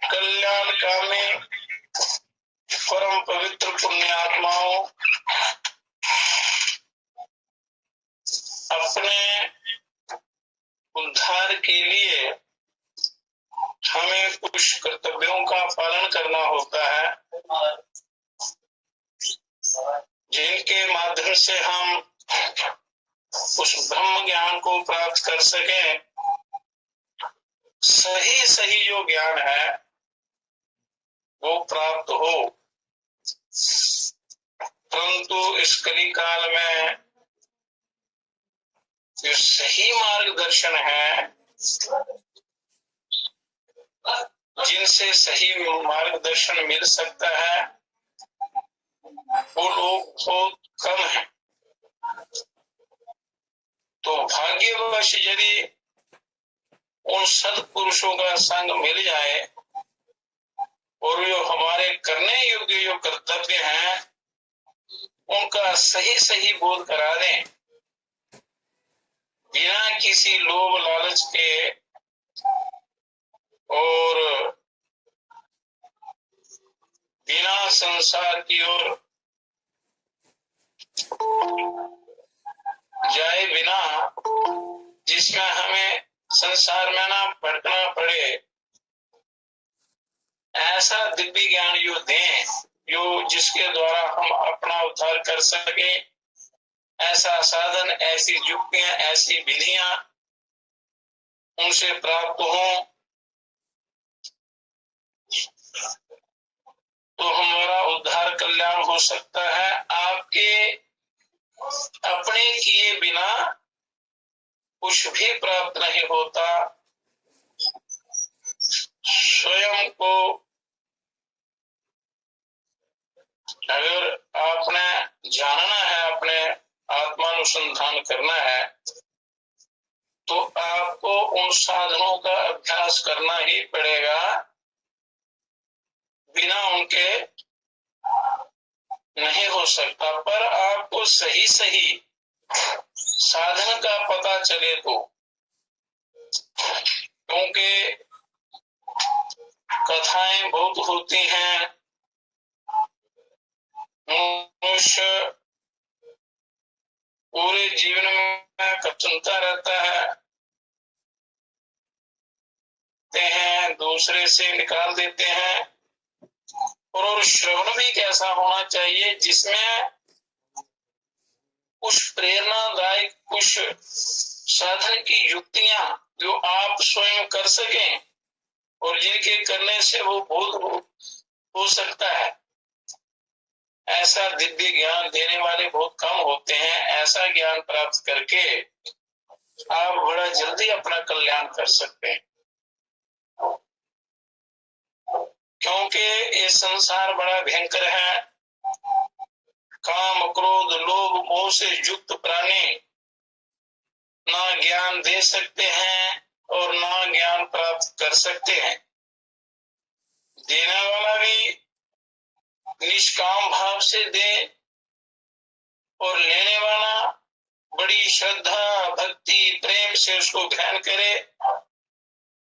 कल्याणकामी परम पवित्र पुण्यात्माओं, अपने उद्धार के लिए हमें कुछ कर्तव्यों का पालन करना होता है, जिनके माध्यम से हम उस ब्रह्म ज्ञान को प्राप्त कर सकें। सही सही जो ज्ञान है वो प्राप्त हो। परंतु इस कली काल में जो सही मार्गदर्शन है, जिनसे सही मार्गदर्शन मिल सकता है, वो लोग बहुत कम हैं। तो भाग्यवश यदि उन सत्पुरुषों का संग मिल जाए और जो हमारे करने योग्य जो कर्तव्य हैं उनका सही सही बोध करा दें, बिना किसी लोभ लालच के और बिना संसार की ओर जाए बिना, जिसमें हमें संसार में ना भटकना पड़े, ऐसा दिव्य ज्ञान जो दें, जो जिसके द्वारा हम अपना उद्धार कर सके। ऐसा साधन, ऐसी युक्तियां, ऐसी विधियां उनसे प्राप्त हों तो हमारा उद्धार कल्याण हो सकता है। आपके अपने किए बिना कुछ भी प्राप्त नहीं होता। स्वयं को अगर आपने जानना है, अपने आत्मानुसंधान करना है, तो आपको उन साधनों का अभ्यास करना ही पड़ेगा। बिना उनके नहीं हो सकता। पर आपको सही सही साधन का पता चले तो, क्योंकि कथाएं बहुत होती हैं, मनुष्य पूरे जीवन में कचुनता रहता है, दूसरे से निकाल देते हैं। और श्रवण भी कैसा होना चाहिए जिसमें कुछ प्रेरणादायक, कुछ साधन की युक्तियां जो आप स्वयं कर सकें और जिनके करने से वो बोध हो सकता है। ऐसा दिव्य ज्ञान देने वाले बहुत कम होते हैं। ऐसा ज्ञान प्राप्त करके आप बड़ा जल्दी अपना कल्याण कर सकते हैं, क्योंकि ये संसार बड़ा भयंकर है। काम, क्रोध, लोभ, मोह से युक्त प्राणी ना ज्ञान दे सकते हैं और ना ज्ञान प्राप्त कर सकते हैं। देने वाला भी निष्काम भाव से दे और लेने वाला बड़ी श्रद्धा, भक्ति, प्रेम से उसको ग्रहण करे,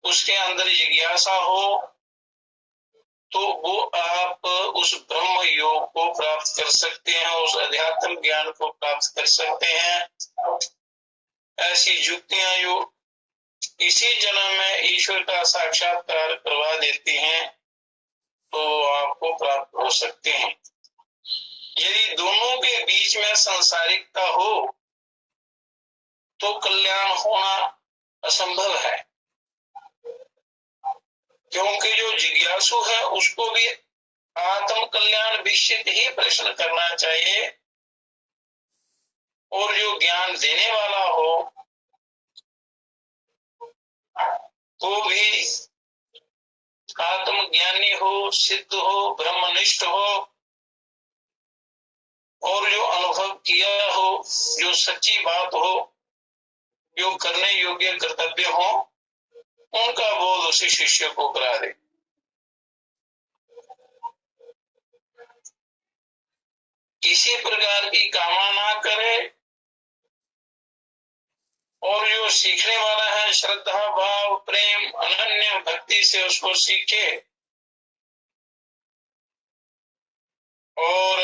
उसके अंदर जिज्ञासा हो, तो वो आप उस ब्रह्म योग को प्राप्त कर सकते हैं, उस अध्यात्म ज्ञान को प्राप्त कर सकते हैं। ऐसी युक्तियां जो इसी जन्म में ईश्वर का साक्षात्कार करवा देती हैं, तो आपको प्राप्त हो सकते हैं। यदि दोनों के बीच में सांसारिकता हो तो कल्याण होना असंभव है, क्योंकि जो जिज्ञासु है उसको भी आत्म कल्याण विषित ही प्रश्न करना चाहिए, और जो ज्ञान देने वाला हो तो भी आत्मज्ञानी हो, सिद्ध हो, ब्रह्मनिष्ठ हो, और जो अनुभव किया हो, जो सच्ची बात हो, जो करने योग्य कर्तव्य हो, उनका बोध दूसरे शिष्य को करा दे। किसी प्रकार की कामना ना करे और जो सीखने वाला है श्रद्धा भाव प्रेम अनन्य भक्ति से उसको सीखे और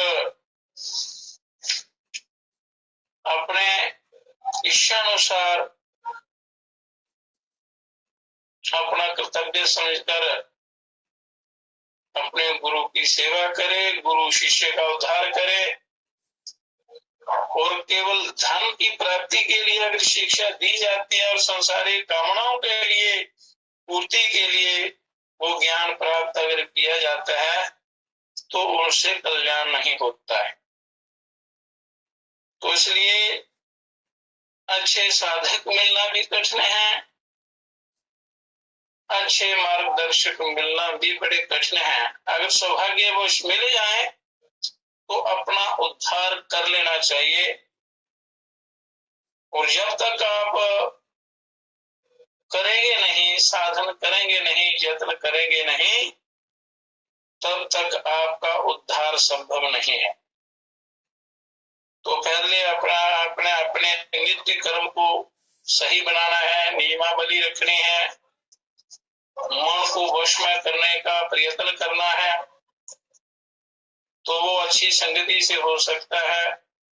अपने इच्छानुसार अपना कर्तव्य समझकर अपने गुरु की सेवा करे, गुरु शिष्य का उद्धार करे। और केवल धन की प्राप्ति के लिए अगर शिक्षा दी जाती है और संसारिक कामनाओं के लिए पूर्ति के लिए वो ज्ञान प्राप्त अगर किया जाता है तो उनसे कल्याण नहीं होता है। तो इसलिए अच्छे साधक मिलना भी कठिन है, अच्छे मार्गदर्शक मिलना भी बड़े कठिन है। अगर सौभाग्यवश मिल जाए तो अपना उद्धार कर लेना चाहिए। और जब तक आप करेंगे नहीं, साधन करेंगे नहीं, यत्न करेंगे नहीं, तब तक आपका उद्धार संभव नहीं है। तो पहले अपने नित्य कर्म को सही बनाना है, नियमावली रखनी है, मन को वश में करने का प्रयत्न करना है। तो वो अच्छी संगति से हो सकता है,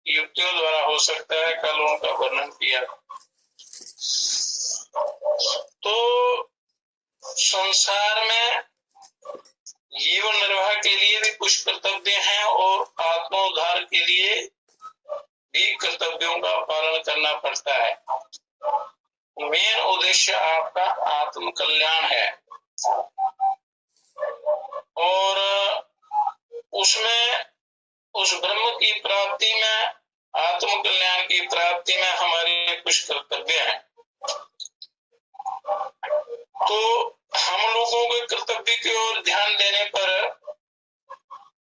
युक्तियों द्वारा हो सकता है। कल उनका वर्णन किया। तो संसार में जीवन निर्वाह के लिए भी कुछ कर्तव्य हैं और आत्मोद्धार के लिए भी कर्तव्यों का पालन करना पड़ता है। मेन उद्देश्य आपका आत्म कल्याण है और उसमें उस ब्रह्म की प्राप्ति में, आत्म कल्याण की प्राप्ति में हमारे कुछ कर्तव्य हैं। तो हम लोगों के कर्तव्य की ओर ध्यान देने पर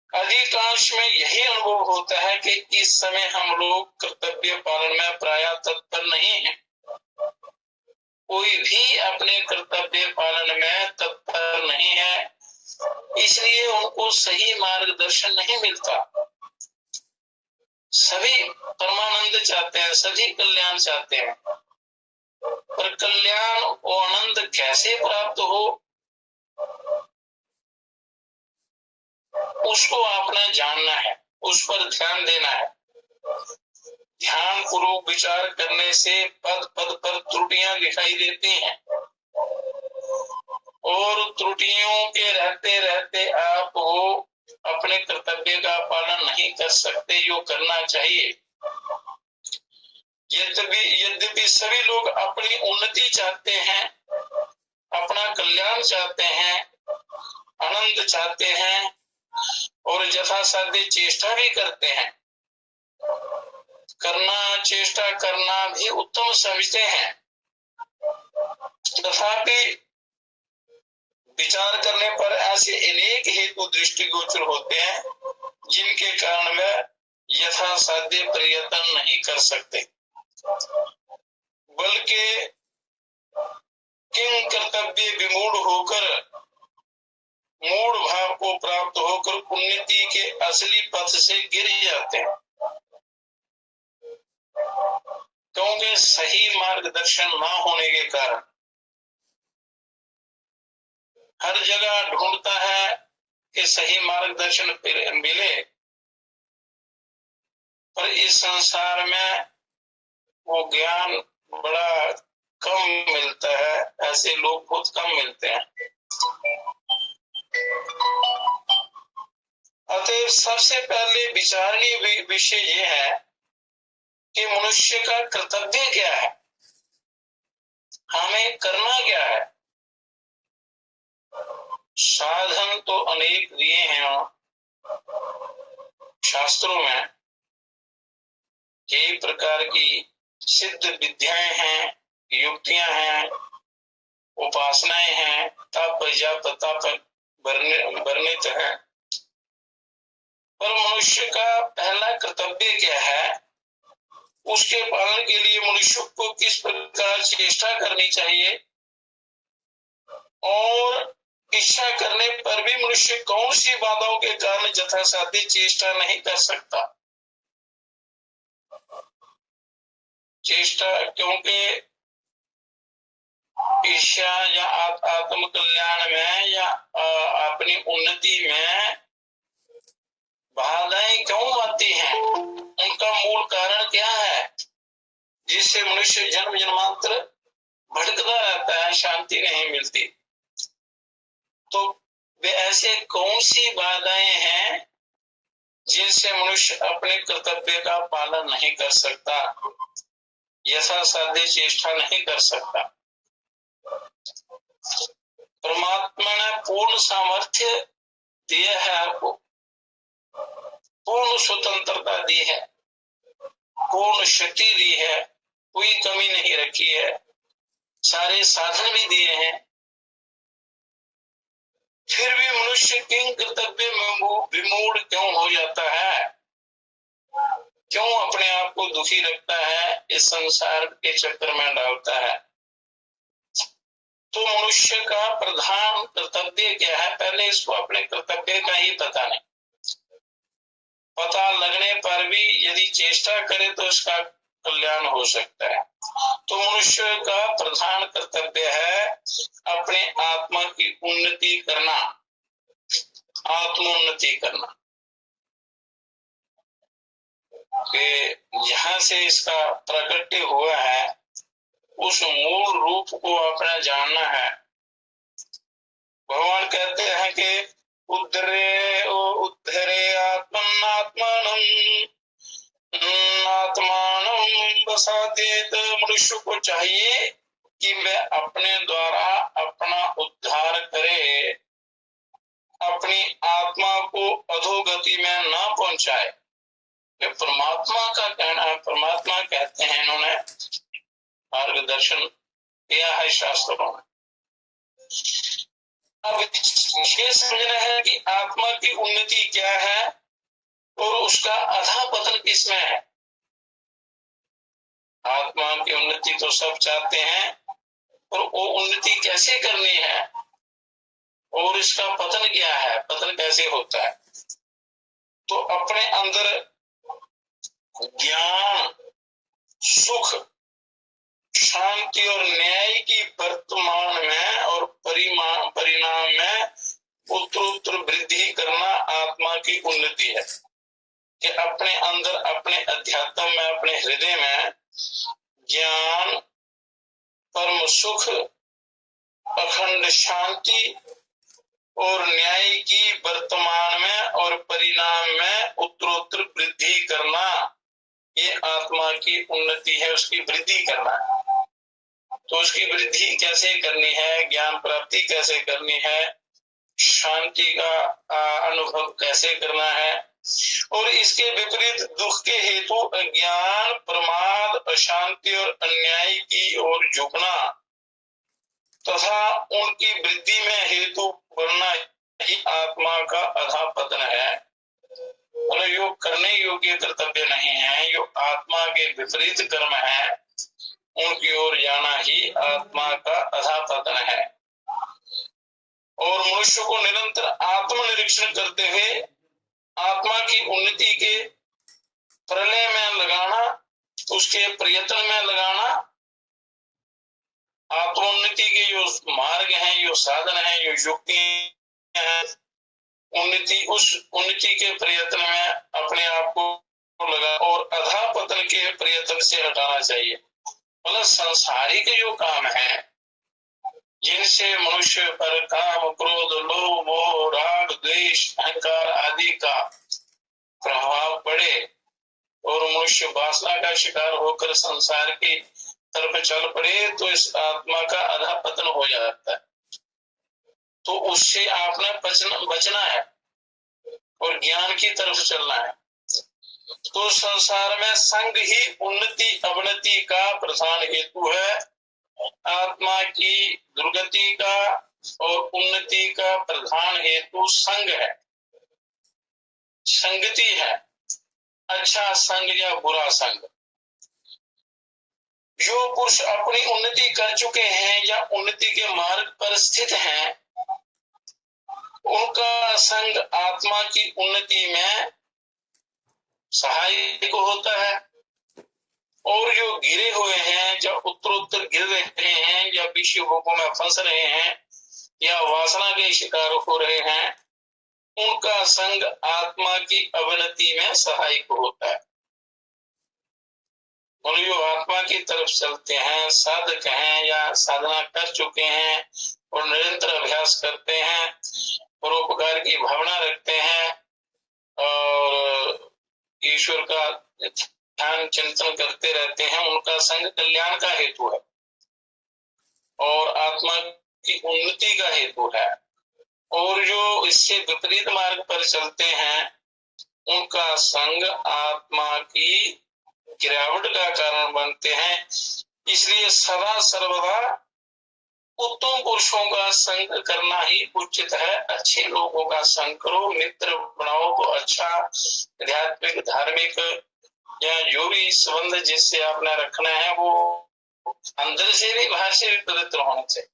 अधिकांश में यही अनुभव होता है कि इस समय हम लोग कर्तव्य पालन में प्रायः तत्पर नहीं है। कोई भी अपने कर्तव्य पालन में तत्पर नहीं है, इसलिए उनको सही मार्गदर्शन नहीं मिलता। सभी परमानंद चाहते हैं, सभी कल्याण चाहते हैं, पर कल्याण और आनंद कैसे प्राप्त हो उसको आपने जानना है, उस पर ध्यान देना है। ध्यान पूर्वक विचार करने से पद पद पर त्रुटियां दिखाई देती हैं और त्रुटियों के रहते रहते आप वो अपने कर्तव्य का पालन नहीं कर सकते जो करना चाहिए। यद्यपि सभी लोग अपनी उन्नति चाहते हैं, अपना कल्याण चाहते हैं, आनंद चाहते हैं और यथासाध्य चेष्टा भी करते हैं। चेष्टा करना भी उत्तम समझते हैं, तथापि विचार करने पर ऐसे अनेक हेतु दृष्टिगोचर होते हैं जिनके कारण वे यथासाध्य प्रयत्न नहीं कर सकते, बल्कि किंग कर्तव्य विमूढ़ होकर, मूढ़ भाव को प्राप्त होकर उन्नति के असली पथ से गिर जाते हैं, क्योंकि सही मार्गदर्शन न होने के कारण। हर जगह ढूंढता है कि सही मार्गदर्शन मिले, पर इस संसार में वो ज्ञान बड़ा कम मिलता है, ऐसे लोग बहुत कम मिलते हैं। अतः सबसे पहले विचारणीय विषय ये है कि मनुष्य का कर्तव्य क्या है, हमें करना क्या है। साधन तो अनेक दिए हैं शास्त्रों में, कई प्रकार की सिद्ध विद्याएं हैं, युक्तियां हैं, उपासनाएं हैं, तप जप तप वर्णित है। पर मनुष्य का पहला कर्तव्य क्या है, उसके पालन के लिए मनुष्य को किस प्रकार चेष्टा करनी चाहिए इच्छा करने पर भी मनुष्य कौन सी बाधाओं के कारण यथासाध्य चेष्टा नहीं कर सकता? चेष्टा, क्योंकि ईर्ष्या या आत्म कल्याण में या अपनी उन्नति में बाधाएं क्यों आती हैं? उनका मूल कारण क्या है जिससे मनुष्य जन्म जन्मांतर भटकता रहता है, शांति नहीं मिलती? तो वे ऐसे कौन सी बाधाएं हैं जिनसे मनुष्य अपने कर्तव्य का पालन नहीं कर सकता, यथासाध्य चेष्टा नहीं कर सकता? परमात्मा ने पूर्ण सामर्थ्य दिया है आपको, पूर्ण स्वतंत्रता दी है, पूर्ण शक्ति दी है, कोई कमी नहीं रखी है, सारे साधन भी दिए हैं। फिर भी मनुष्य किंग कर्तव्य में विमूढ़ क्यों हो जाता है? क्यों अपने आप को दुखी रखता है, इस संसार के चक्कर में डालता है? तो मनुष्य का प्रधान कर्तव्य क्या है? पहले इसको अपने कर्तव्य का ही पता नहीं। पता लगने पर भी यदि चेष्टा करे तो इसका कल्याण हो सकता है। तो मनुष्य का प्रधान कर्तव्य है अपने आत्मा की उन्नति करना, आत्मोन्नति करना। जहां से इसका प्रकट हुआ है उस मूल रूप को अपना जानना है। भगवान कहते हैं कि उद्धरे आत्मानम बसादेत। मनुष्य को चाहिए कि वह अपने द्वारा अपना उद्धार करे, अपनी आत्मा को अधोगति में न पहुंचाए। ये परमात्मा का कहना है। परमात्मा कहते हैं, इन्होंने मार्गदर्शन किया है शास्त्रों में। अब ये समझना है कि आत्मा की उन्नति क्या है और उसका अधःपतन किसमें है। आत्मा की उन्नति तो सब चाहते हैं, और वो उन्नति कैसे करनी है और इसका पतन क्या है, पतन कैसे होता है? तो अपने अंदर ज्ञान, सुख, शांति और न्याय की वर्तमान में और परिणाम में उत्तरोत्तर वृद्धि करना आत्मा की उन्नति है। कि अपने अंदर, अपने अध्यात्म में, अपने हृदय में ज्ञान, परम सुख, अखंड शांति और न्याय की वर्तमान में और परिणाम में उत्तरोत्तर वृद्धि करना, ये आत्मा की उन्नति है, उसकी वृद्धि करना है। तो उसकी वृद्धि कैसे करनी है, ज्ञान प्राप्ति कैसे करनी है, शांति का अनुभव कैसे करना है, और इसके विपरीत दुख के हेतु अज्ञान, प्रमाद, अशांति और अन्याय की ओर झुकना तथा उनकी वृद्धि में हेतु बनना ही आत्मा का अधःपतन है। और यो करने योग्य कर्तव्य नहीं है, यो आत्मा के विपरीत कर्म है, उनकी ओर जाना ही आत्मा का अधःपतन है। और मनुष्य को निरंतर आत्मनिरीक्षण करते हुए आत्मा की उन्नति के प्रलय में लगाना, उसके प्रयत्न में लगाना, आत्मोन्नति के जो मार्ग हैं, जो साधन हैं, जो युक्ति हैं, उस उन्नति के प्रयत्न में अपने आप को लगा और अधःपतन के प्रयत्न से हटाना चाहिए। मतलब संसारिक जो काम है, जिनसे मनुष्य पर काम, क्रोध, लोभ, मोह, राग, द्वेष, अहंकार आदि का प्रभाव पड़े और मनुष्य वासना का शिकार होकर संसार की तरफ चल पड़े, तो इस आत्मा का अधःपतन हो जाता है। तो उससे आपने बचना है और ज्ञान की तरफ चलना है। तो संसार में संग ही उन्नति अवनति का प्रधान हेतु है। आत्मा की दुर्गति का और उन्नति का प्रधान हेतु संग है, संगति है। अच्छा संग या बुरा संग। जो पुरुष अपनी उन्नति कर चुके हैं या उन्नति के मार्ग पर स्थित हैं, उनका संग आत्मा की उन्नति में सहायक होता है। और जो गिरे हुए हैं, जो उत्तरोत्तर गिर रहे हैं, या विषय भोगों में फंस रहे हैं, या वासना के शिकार हो रहे हैं, उनका संग आत्मा की अवनति में सहायक होता है। जो आत्मा की तरफ चलते हैं, साधक हैं या साधना कर चुके हैं और निरंतर अभ्यास करते हैं, परोपकार की भावना रखते हैं और ईश्वर का ध्यान चिंतन करते रहते हैं, उनका संग कल्याण का हेतु है और आत्मा की उन्नति का हेतु है। और जो इससे विपरीत मार्ग पर चलते हैं, उनका संग आत्मा की गिरावट का कारण बनते हैं। इसलिए सदा सर्वदा उत्तम पुरुषों का संग करना ही उचित है। अच्छे लोगों का संग करो, मित्र बनाओ तो अच्छा, आध्यात्मिक धार्मिक या जो भी संबंध जिससे आपने रखना है वो अंदर से भी बाहर से भी पवित्र होना चाहिए।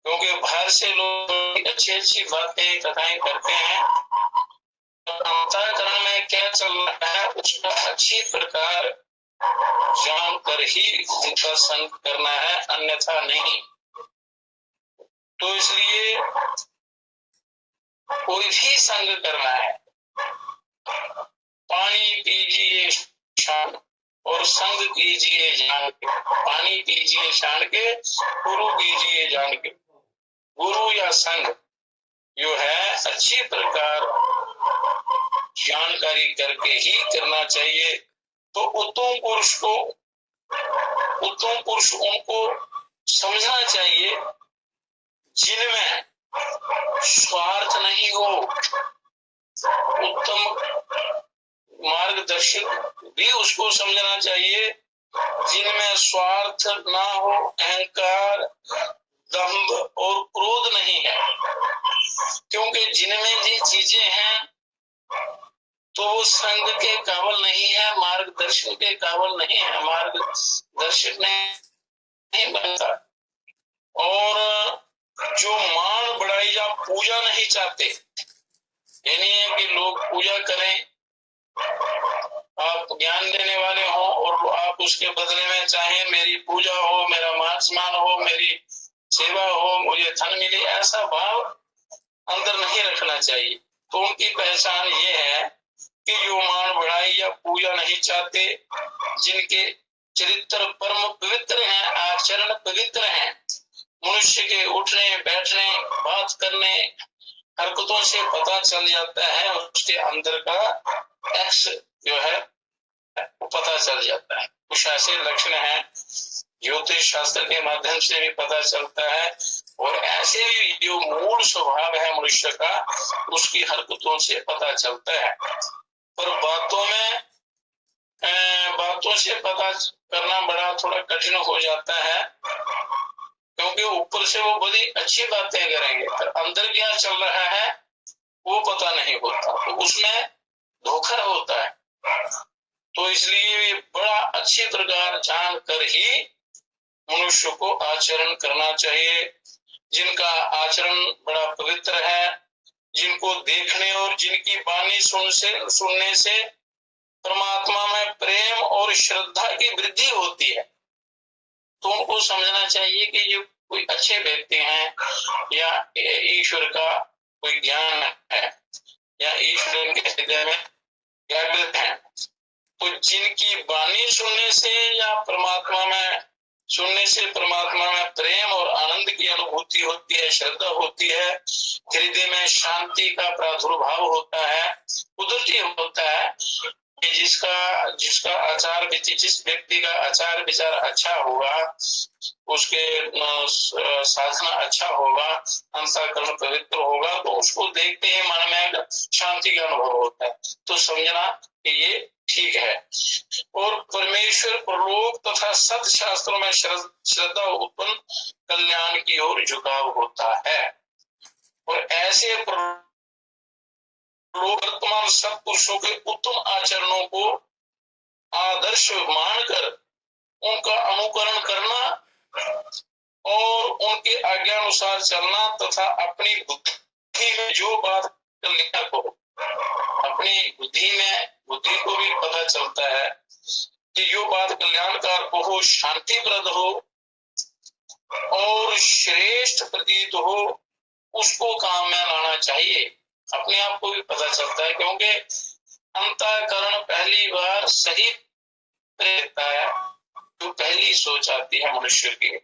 क्योंकि बाहर से लोग अच्छी अच्छी बातें कथाएं करते हैं, अंतःकरण में क्या चल रहा है उसका अच्छी प्रकार जान कर ही उनका संग करना है, अन्यथा नहीं। तो इसलिए कोई भी संग करना है, पानी पीजिए शान और संग कीजिए जान के। पानी पीजिए शान के, गुरु कीजिए जान के। गुरु या संग जो है अच्छी प्रकार जानकारी करके ही करना चाहिए। तो उत्तम पुरुष उनको समझना चाहिए जिनमें स्वार्थ नहीं हो। उत्तम मार्गदर्शक भी उसको समझना चाहिए जिनमें स्वार्थ ना हो, अहंकार, दंभ और क्रोध नहीं है। क्योंकि जिनमें ये चीजें हैं तो वो संग के काबिल नहीं है, मार्गदर्शन के काबिल नहीं है, मार्गदर्शक नहीं बनता। और जो मान बढ़ाई या पूजा नहीं चाहते, ये नहीं है कि लोग पूजा करें, आप ज्ञान देने वाले हो और आप उसके बदले में चाहें मेरी पूजा हो, मेरा मान सम्मान हो, मेरी सेवा हो, मुझे धन मिले, ऐसा भाव अंदर नहीं रखना चाहिए। तो उनकी पहचान ये है कि जो मान बढ़ाई या पूजा नहीं चाहते, जिनके चरित्र परम पवित्र हैं, आचरण पवित्र हैं, मनुष्य के उठने बैठने बात करने हरकतों से पता चल जाता है उसके अंदर का एक्स जो है वो पता चल जाता है। कुछ ऐसे लक्षण हैं ज्योतिष शास्त्र के माध्यम से भी पता चलता है, और ऐसे भी जो मूल स्वभाव है मनुष्य का उसकी हरकतों से पता चलता है। पर बातों से पता करना बड़ा थोड़ा कठिन हो जाता है, क्योंकि ऊपर से वो बड़ी अच्छी बातें करेंगे पर अंदर क्या चल रहा है वो पता नहीं होता, तो उसमें धोखा होता है। तो इसलिए बड़ा अच्छी प्रकार जान कर ही मनुष्य को आचरण करना चाहिए। जिनका आचरण बड़ा पवित्र है, जिनको देखने और जिनकी वाणी सुनने से परमात्मा में प्रेम और श्रद्धा की वृद्धि होती है, तो उनको समझना चाहिए कि ये कोई अच्छे व्यक्ति हैं या ईश्वर का कोई ज्ञान है या ईश्वर के हृदय में जागृत है। तो जिनकी वाणी सुनने से या परमात्मा में सुनने से परमात्मा में प्रेम और आनंद की अनुभूति होती है, श्रद्धा होती है, हृदय में शांति का प्रादुर्भाव होता है, कुदरती होता है। जिसका आचार जिस व्यक्ति का आचार विचार अच्छा होगा, उसके साधना अच्छा होगा, अंतःकरण पवित्र होगा, तो उसको देखते ही मन में शांति का अनुभव होता है। तो समझना कि ये ठीक है। और परमेश्वर परलोक तथा सत शास्त्रों में श्रद्धा उत्पन्न कल्याण की ओर झुकाव होता है। और ऐसे वर्तमान सत्पुरुषों के उत्तम आचरणों को आदर्श मानकर उनका अनुकरण करना और उनके आज्ञानुसार चलना तथा अपनी में जो बात कल्याण को अपनी बुद्धि में, बुद्धि को भी पता चलता है कि जो बात कल्याणकार को हो, शांतिप्रद हो और श्रेष्ठ प्रतीत हो, उसको काम में लाना चाहिए। अपने आप को भी पता चलता है, क्योंकि अंतःकरण पहली बार सही रहता है, जो पहली सोच आती है मनुष्य की।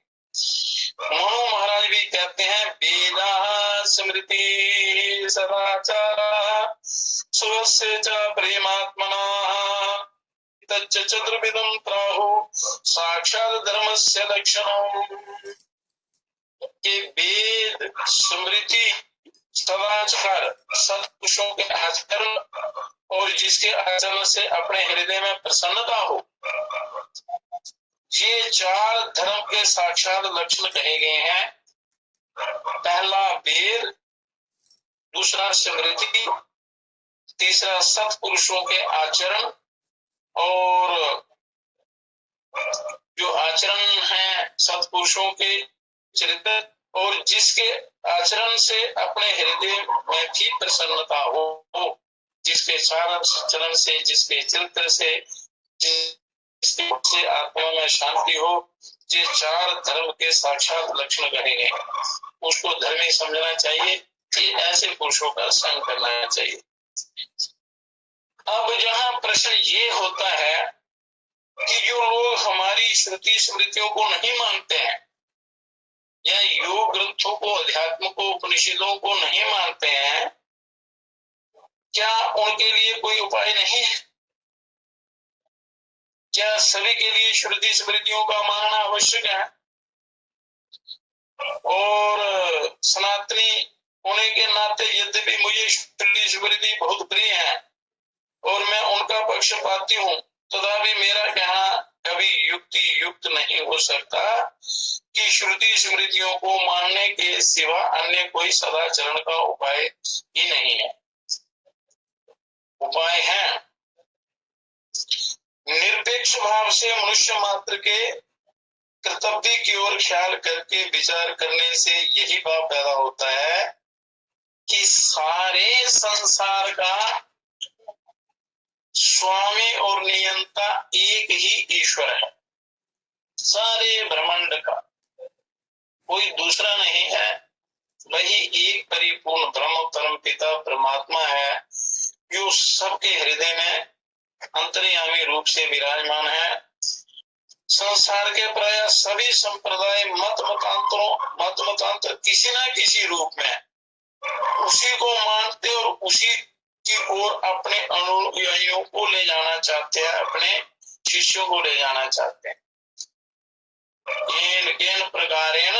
मनु महाराज भी कहते हैं, वेदा स्मृति सदाचार स्वस्य च प्रेमात्मना तच्च चतुर्विधं प्राहु साक्षात् धर्मस्य लक्षणम्। कि वेद, स्मृति, सदाचार, सत्पुरुषों के आचरण और जिसके आचरण से अपने हृदय में प्रसन्नता हो, ये चार धर्म के साक्षात लक्षण कहे गए हैं। पहला वेद, दूसरा स्मृति, तीसरा सत्पुरुषों के आचरण, और जो आचरण है सत्पुरुषों के चरित्र और जिसके आचरण से अपने हृदय में भी प्रसन्नता हो, जिसके आचरण से, जिसके चरित्र से, जिससे आत्मा में शांति हो, ये चार धर्म के साक्षात लक्षण कहे गए, उसको धर्मी समझना चाहिए कि ऐसे पुरुषों का संग करना चाहिए। अब जहां प्रश्न ये होता है कि जो लोग हमारी श्रुति स्मृतियों को नहीं मानते हैं या योग ग्रंथों को, अध्यात्म को, उपनिषदों को नहीं मानते हैं, क्या उनके लिए कोई उपाय नहीं है? क्या सभी के लिए श्रुति स्मृतियों का मानना आवश्यक है? और सनातनी होने के नाते यद्यपि मुझे श्रुति स्मृति बहुत प्रिय है और मैं उनका पक्षपाती हूँ, तथापि मेरा कहना कभी युक्ति युक्त नहीं हो सकता कि श्रुति स्मृतियों को मानने के सिवा अन्य कोई सदाचरण का उपाय ही नहीं है। उपाय है, निरपेक्ष भाव से मनुष्य मात्र के कर्तव्य की ओर ख्याल करके विचार करने से यही भाव पैदा होता है कि सारे संसार का स्वामी और नियंता एक ही ईश्वर है। सारे ब्रह्मांड का कोई दूसरा नहीं है, वही एक परिपूर्ण ब्रह्म परम पिता परमात्मा है, जो सबके हृदय में अंतर्यामी रूप से विराजमान है। संसार के प्राय सभी संप्रदाय मत मतांतर किसी न किसी रूप में उसी को मानते और उसी की ओर अपने अनुयायियों को ले जाना चाहते हैं, अपने शिष्यों को ले जाना चाहते हैं। इन प्रकारेण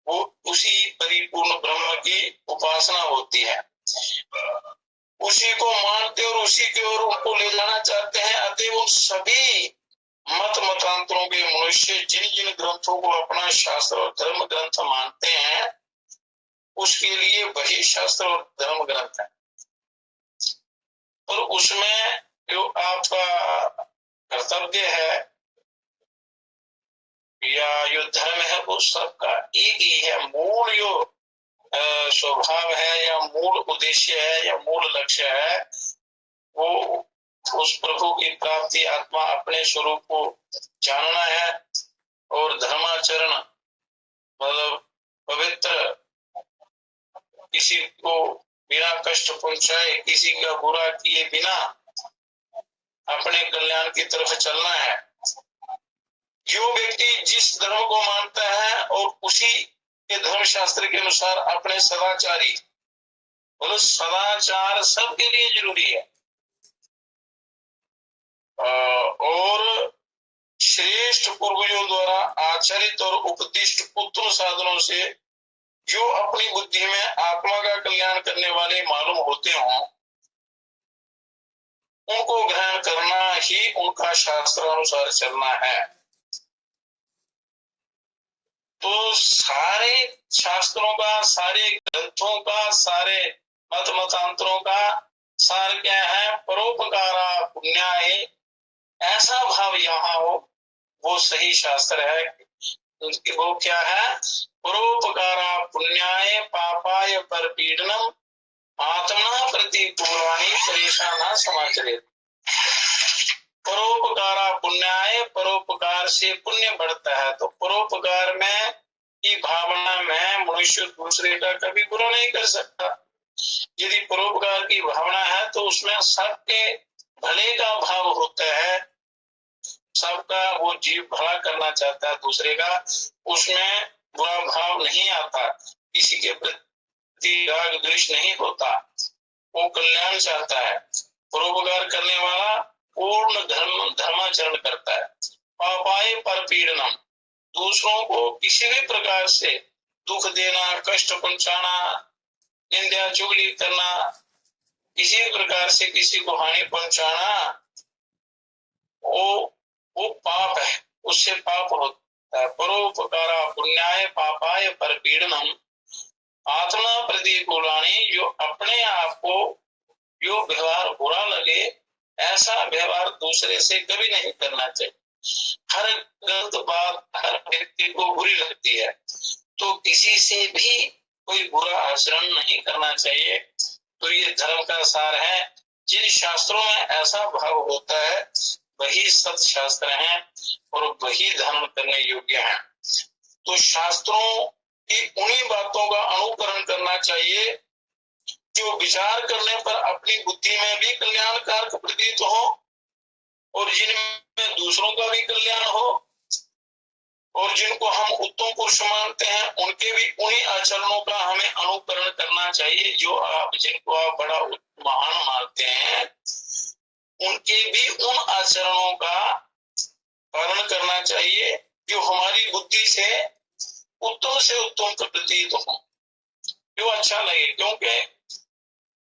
वो उसी परिपूर्ण ब्रह्म की उपासना होती है, उसी को मानते और उसी की ओर उनको ले जाना चाहते हैं। अतः वो सभी मत मतांतरों के मनुष्य जिन जिन ग्रंथों को अपना शास्त्र और धर्म ग्रंथ मानते हैं, उसके लिए वही शास्त्र और धर्म ग्रंथ है, और उसमें जो आपका कर्तव्य है या जो धर्म है वो सबका एक ही है। मूल जो स्वभाव है या मूल उद्देश्य है या मूल लक्ष्य है, वो उस प्रभु की प्राप्ति, आत्मा अपने स्वरूप को जानना है, और धर्माचरण मतलब पवित्र, किसी को बिना कष्ट पहुंचाए, किसी का बुरा किए बिना अपने कल्याण की तरफ चलना है। जो व्यक्ति जिस धर्म को मानता है और उसी के धर्म शास्त्र के अनुसार अपने सदाचारी, बोलो सदाचार सबके लिए जरूरी है, और श्रेष्ठ पूर्वजों द्वारा आचरित और उपदिष्ट उत्तम साधनों से जो अपनी बुद्धि में आत्मा का कल्याण करने वाले मालूम होते हों, उनको ग्रहण करना ही उनका शास्त्र अनुसार चलना है। तो सारे शास्त्रों का, सारे ग्रंथों का, सारे मत मतांतरों का सार क्या है? परोपकारा पुण्याय, ऐसा भाव यहाँ हो वो सही शास्त्र है। वो क्या है? परोपकारा पुण्याय पापाय परपीडनम आत्मना प्रतिकूलानि परेशाना समाचरेत्। परोपकारा पुण्याय, परोपकार से पुण्य बढ़ता है। तो परोपकार में की भावना में मनुष्य दूसरे का कभी बुरा नहीं कर सकता। यदि परोपकार की भावना है तो उसमें सबके भले का भाव होता है, सबका वो जीव भला करना चाहता है दूसरे का, उसमें बुरा भाव नहीं आता, किसी के प्रति राग द्वेष नहीं होता, वो कल्याण चाहता है। परोपकार करने वाला पूर्ण धर्माचरण करता है। पापाय परपीडनम, दूसरों को किसी भी प्रकार से दुख देना, कष्ट पहुंचाना, निंदा चुगली करना, किसी भी प्रकार से किसी को हानि पहुंचाना, वो पाप है, उससे पाप होता है। परोपकारा पुण्याय पापाय परपीडनम आत्मा प्रतिकूलानि, जो अपने आप को जो व्यवहार बुरा लगे ऐसा व्यवहार दूसरे से कभी नहीं करना चाहिए। हर गलत बात हर व्यक्ति को बुरी लगती है, तो किसी से भी कोई बुरा आचरण नहीं करना चाहिए। तो ये धर्म का सार है। जिन शास्त्रों में ऐसा भाव होता है वही सत्शास्त्र हैं और वही धर्म करने योग्य हैं। तो शास्त्रों की उन्हीं बातों का अनुकरण करना चाहिए जो विचार करने पर अपनी बुद्धि में भी कल्याणकारक प्रतीत हो और जिनमें दूसरों का भी कल्याण हो, और जिनको हम उत्तम पुरुष मानते हैं उनके भी उन्हीं आचरणों का हमें अनुकरण करना चाहिए। जिनको आप बड़ा महान मानते हैं उनके भी उन आचरणों का पालन करना चाहिए जो हमारी बुद्धि से उत्तम प्रतीत हो, जो अच्छा लगे। क्योंकि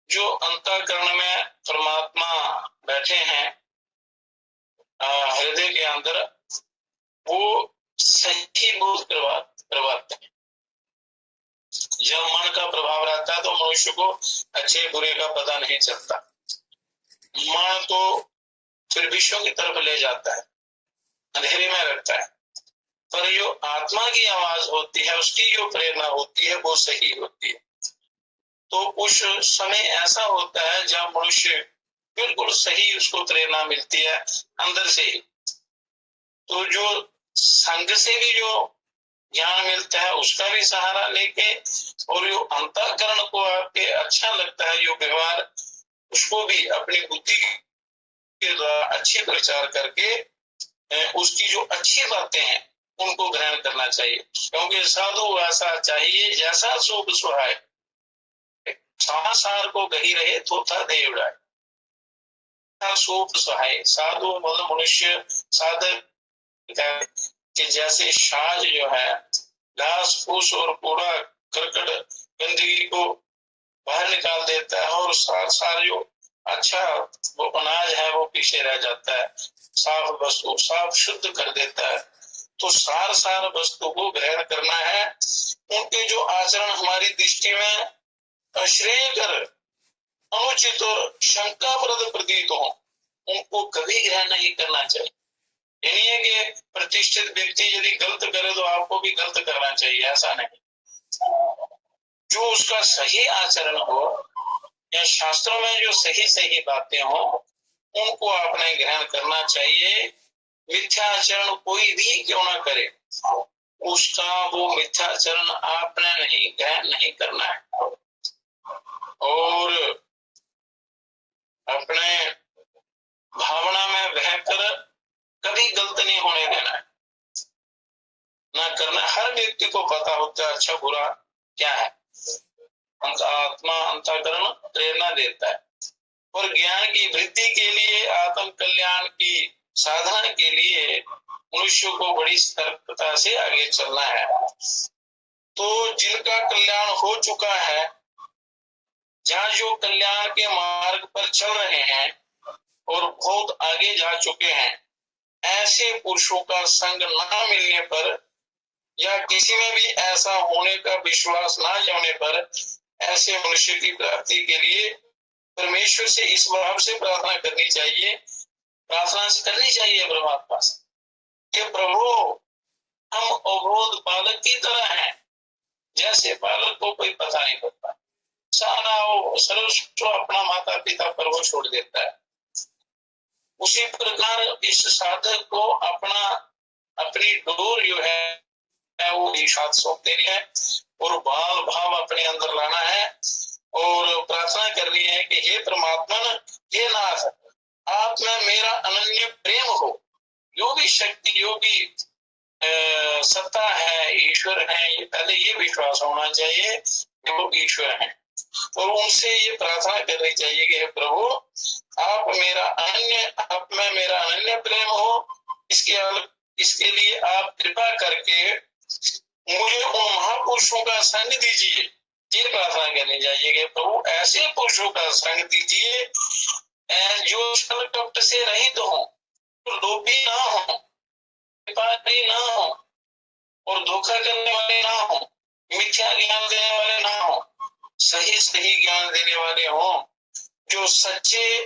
जो अंतःकरण में परमात्मा बैठे हैं हृदय के अंदर, वो सही बोध करवाते हैं। जब मन का प्रभाव रहता है तो मनुष्य को अच्छे बुरे का पता नहीं चलता। मन तो फिर विश्व की तरफ ले जाता है, अंधेरे में रखता है, पर जो आत्मा की आवाज होती है, उसकी जो प्रेरणा होती है वो सही होती है। तो उस समय ऐसा होता है जब मनुष्य बिल्कुल सही उसको प्रेरणा मिलती है अंदर से ही। तो जो संग से भी जो ज्ञान मिलता है उसका भी सहारा लेके, और जो अंतःकरण को आपके अच्छा लगता है जो व्यवहार, उसको भी अपनी बुद्धि के द्वारा अच्छे प्रचार करके उसकी जो अच्छी बातें हैं उनको ग्रहण करना चाहिए। क्योंकि साधु वैसा चाहिए जैसा शोभ सुहाए, सार को गही रहे थोथा दे उड़ाए। शोभ सुहाए, साधु मतलब मनुष्य साधक कि जैसे साज जो है घास फूस और कूड़ा करकट गंदगी को बाहर निकाल देता है, और सार जो अच्छा वो अनाज है वो पीछे रह जाता है, साफ वस्तु साफ शुद्ध कर देता है। तो सार वस्तु को ग्रहण करना है। उनके जो आचरण हमारी दृष्टि में अश्रेयकर, अनुचित और शंकाप्रद प्रतीत हो, उनको कभी ग्रहण नहीं करना चाहिए। यानी है कि प्रतिष्ठित व्यक्ति यदि गलत करे तो आपको भी गलत करना चाहिए, ऐसा नहीं। जो उसका सही आचरण हो या शास्त्रों में जो सही बातें हो उनको आपने ग्रहण करना चाहिए। मिथ्याचरण कोई भी क्यों ना करे उसका वो मिथ्याचरण आपने नहीं ग्रहण नहीं करना है, और अपने भावना में बहकर कभी गलत नहीं होने देना है, ना करना। हर व्यक्ति को पता होता है अच्छा बुरा क्या है। आत्मा अंतःकरण प्रेरणा देता है, और ज्ञान की वृद्धि के लिए, आत्म कल्याण की साधना के लिए मनुष्य को बड़ी सतर्कता से आगे चलना है। तो जिनका कल्याण हो चुका है, जहाँ जो कल्याण के मार्ग पर चल रहे हैं और बहुत आगे जा चुके हैं, ऐसे पुरुषों का संग न मिलने पर या किसी में भी ऐसा होने का विश्वास न जमने पर ऐसे मनुष्य की प्राप्ति के लिए परमेश्वर से इस भाव से प्रार्थना करनी चाहिए, परमात्मा से कि प्रभु हम अबोध बालक की तरह हैं, जैसे बालक को कोई पता नहीं होता, सारा वो सर्वस्व अपना माता पिता पर वो छोड़ देता है। उसी प्रकार इस साधक को अपनी डोर जो है वो ईशाद सौंप देनी है और बाल भाव अपने अंदर लाना है और प्रार्थना कर रही है कि हे परमात्मा, हे नाथ, आप में मेरा अनन्य प्रेम हो। जो भी शक्ति, जो भी सत्ता है, ईश्वर है, ये पहले ये विश्वास होना चाहिए कि वो ईश्वर है और उनसे ये प्रार्थना करनी चाहिए कि हे प्रभु, आप में मेरा अनन्य प्रेम हो। इसके लिए आप कृपा करके मुझे उन महापुरुषों का संग दीजिए। ये प्रार्थना करनी चाहिए कि प्रभु ऐसे पुरुषों का संग दीजिए जो छल कपट से रहित हो, लोभी ना हो, व्यापारी ना हो और धोखा करने वाले ना हो, मिथ्या ज्ञान देने वाले ना हो, सही ज्ञान देने वाले हो, जो सच्चे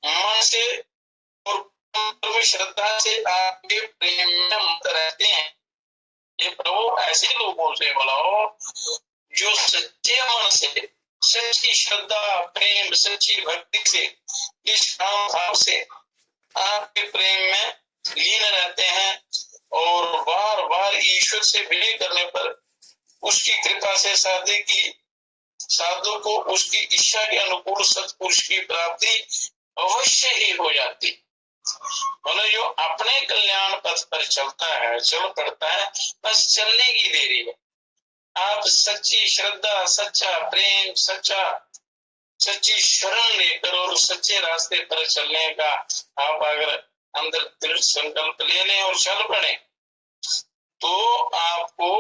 मन से और श्रद्धा से आपके प्रेम में मत रहते हैं। ये प्रभु ऐसे लोगों से बुलाओ जो सच्चे मन से, सच्ची श्रद्धा, प्रेम, सच्ची भक्ति से, निष्काम भाव से आपके प्रेम में लीन रहते हैं और बार बार ईश्वर से विनय करने पर उसकी कृपा से साधु को उसकी इच्छा के अनुकूल सत्पुरुष की प्राप्ति अवश्य ही हो जाती। मतलब जो अपने कल्याण पथ पर चलता है, चल पड़ता है, बस चलने की देरी है। आप सच्ची श्रद्धा, सच्चा प्रेम, सच्ची शरण लेकर और सच्चे रास्ते पर चलने का आप अगर अंदर दृढ़ संकल्प ले लें और चल पड़े तो आपको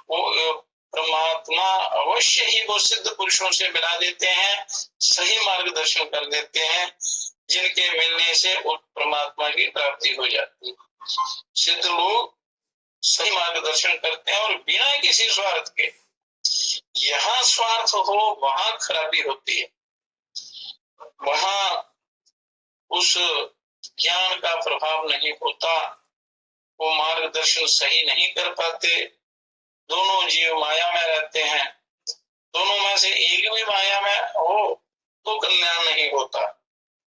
वो परमात्मा अवश्य ही वो सिद्ध पुरुषों से मिला देते हैं, सही मार्गदर्शन कर देते हैं, जिनके मिलने से उस परमात्मा की प्राप्ति हो जाती है। सिद्ध लोग सही मार्गदर्शन करते हैं और बिना किसी स्वार्थ के। यहाँ स्वार्थ हो वहां खराबी होती है, वहां उस ज्ञान का प्रभाव नहीं होता, वो मार्गदर्शन सही नहीं कर पाते। दोनों जीव माया में रहते हैं, दोनों में से एक भी माया में हो तो कल्याण नहीं होता।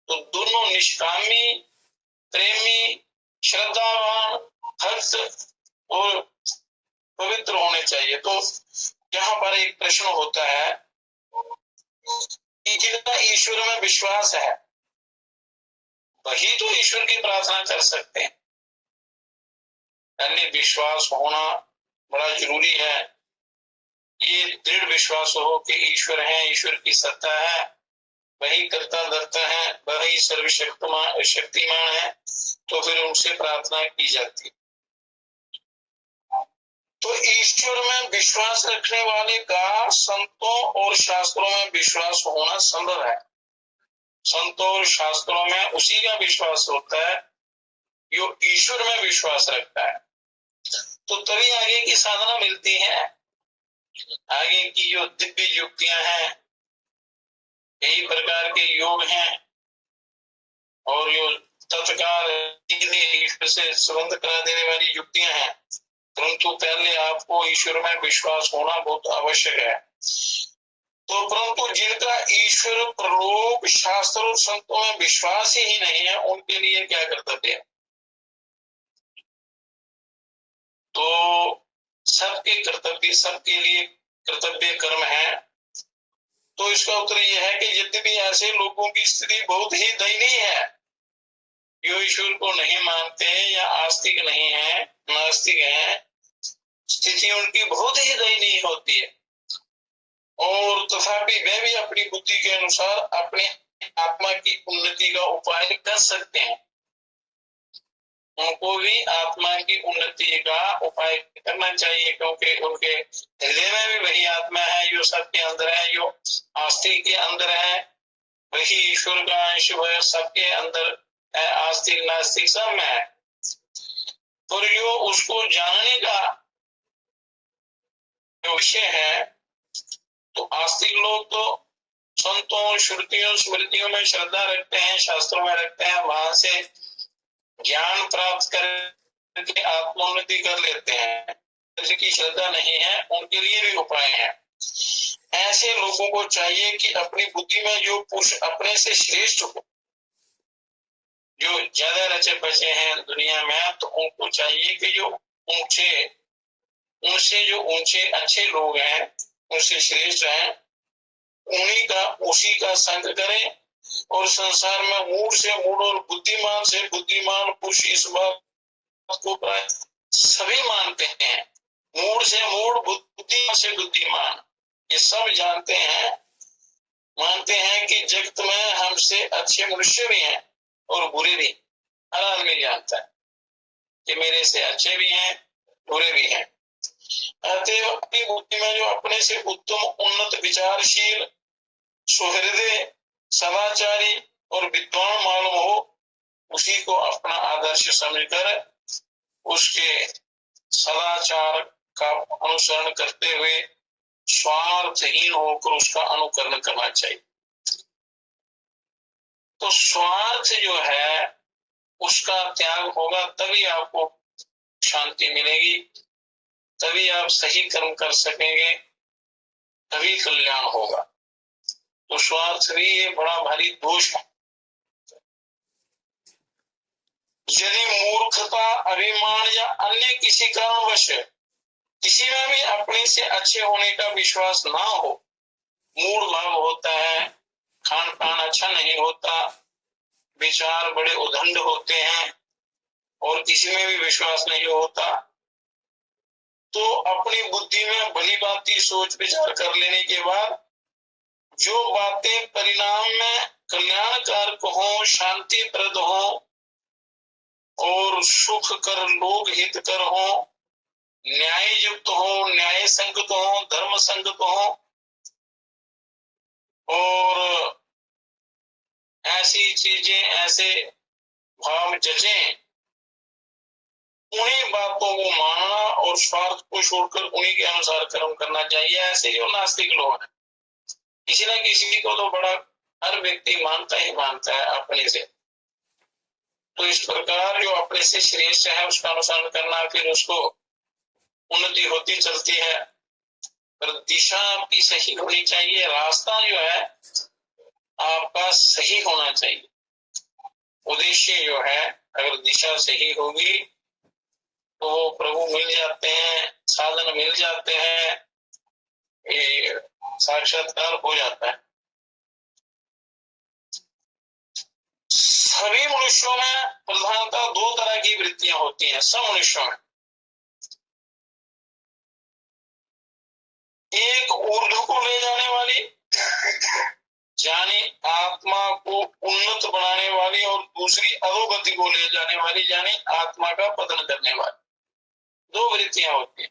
तो दोनों निष्कामी, प्रेमी, श्रद्धावान, भक्त और पवित्र होने चाहिए। तो यहाँ पर एक प्रश्न होता है कि जिनका ईश्वर में विश्वास है वही तो ईश्वर की प्रार्थना कर सकते हैं। यानी विश्वास होना बड़ा जरूरी है। ये दृढ़ विश्वास हो कि ईश्वर है, ईश्वर की सत्ता है, वही कर्ता धर्ता है, वही शक्तिमान है, तो फिर उनसे प्रार्थना की जाती। तो ईश्वर में विश्वास रखने वाले का संतों और शास्त्रों में विश्वास होना संभव है। संतों और शास्त्रों में उसी का विश्वास होता है जो ईश्वर में विश्वास रखता है। तो तभी आगे की साधना मिलती है, आगे की जो दिव्य युक्तियां हैं, यही प्रकार के योग हैं और जो तत्काल ईश्वर से संबंध करा देने वाली युक्तियां हैं। परंतु पहले आपको ईश्वर में विश्वास होना बहुत आवश्यक है। तो परंतु जिनका ईश्वर, प्रलोभ, शास्त्र और संतों में विश्वास ही नहीं है, उनके लिए क्या कर्तव्य है? तो सबके लिए कर्तव्य कर्म है। तो इसका उत्तर यह है कि यद्यपि ऐसे लोगों की स्थिति बहुत ही दयनीय है, जो ईश्वर को नहीं मानते हैं या आस्तिक नहीं है, नास्तिक है, स्थिति उनकी बहुत ही दयनीय होती है और तथापि वे भी अपनी बुद्धि के अनुसार अपने आत्मा की उन्नति का उपाय कर सकते हैं। उनको भी आत्मा की उन्नति का उपाय करना चाहिए, क्योंकि उनके हृदय में भी वही आत्मा है जो सबके अंदर है, जो आस्तिक के अंदर है, वही ईश्वर का अंश वह सबके अंदर है, आस्तिक नास्तिक सब में है। और जो उसको जानने का जो विषय है, तो आस्तिक लोग तो संतों, श्रुतियों, स्मृतियों में श्रद्धा रखते हैं, शास्त्रों में रखते हैं, वहां से ज्ञान प्राप्त कर करके आत्मोन्नति कर लेते हैं, जिनकी श्रद्धा नहीं है उनके लिए भी उपाय है। ऐसे लोगों को चाहिए कि अपनी बुद्धि में जो पुरुष अपने से श्रेष्ठ हो, जो ज्यादा रचे बचे हैं दुनिया में, तो उनको चाहिए कि जो उनसे जो ऊंचे अच्छे लोग हैं, उनसे श्रेष्ठ हैं, उसी का संग करें। और संसार में मूढ़ से मूढ़ और बुद्धिमान से बुद्धिमान पुरुष इस बात को प्राय सभी मानते हैं। मूढ़ से मूढ़, बुद्धिमान से बुद्धिमान, ये सब जानते हैं, मानते हैं कि जगत में हमसे अच्छे मनुष्य भी हैं और बुरे भी। हर आदमी जानता है कि मेरे से अच्छे भी हैं, बुरे भी हैं। अतएव अपनी बुद्धि में जो अपने से उत्तम, उन्नत, विचारशील, सुहृदय, सदाचारी और विद्वान मालूम हो, उसी को अपना आदर्श समझकर उसके सदाचार का अनुसरण करते हुए स्वार्थहीन होकर उसका अनुकरण करना चाहिए। तो स्वार्थ जो है उसका त्याग होगा, तभी आपको शांति मिलेगी, तभी आप सही कर्म कर सकेंगे, तभी कल्याण होगा। तो स्वार्थ भी ये बड़ा भारी दोष है। यदि मूर्खता, अभिमान या अन्य किसी कारणवश किसी में भी अपने से अच्छे होने का विश्वास ना हो, मूड भाव होता है, खान पान अच्छा नहीं होता, विचार बड़े उद्दंड होते हैं और किसी में भी विश्वास नहीं होता, तो अपनी बुद्धि में भली भांति सोच विचार कर लेने के बाद जो बातें परिणाम में कल्याणकारक हो, शांतिप्रद हो और सुख कर, लोक हित कर हो, न्याय युक्त हो, न्याय संगत हो, धर्म संगत हो और ऐसी चीजें, ऐसे भाव जजें, उन्हीं बातों को मानना और स्वार्थ को छोड़कर उन्हीं के अनुसार कर्म करना चाहिए। ऐसे जो नास्तिक लोग हैं, किसी न किसी को तो बड़ा हर व्यक्ति मानता ही मानता है अपने से। तो इस प्रकार जो अपने से श्रेष्ठ है उसका अनुसरण करना, फिर उसको उन्नति होती चलती है। पर दिशा आपकी सही होनी चाहिए, रास्ता जो है आपका सही होना चाहिए। उद्देश्य जो है, अगर दिशा सही होगी तो वो प्रभु मिल जाते हैं, साधन मिल जाते हैं, ये साक्षात्कार हो जाता है। सभी मनुष्यों में प्रधानतः दो तरह की वृत्तियां होती हैं, सब मनुष्यों में। एक ऊर्ध्व को ले जाने वाली, यानी आत्मा को उन्नत बनाने वाली, और दूसरी अधोगति को ले जाने वाली, यानी आत्मा का पतन करने वाली। दो वृत्तियां होती हैं,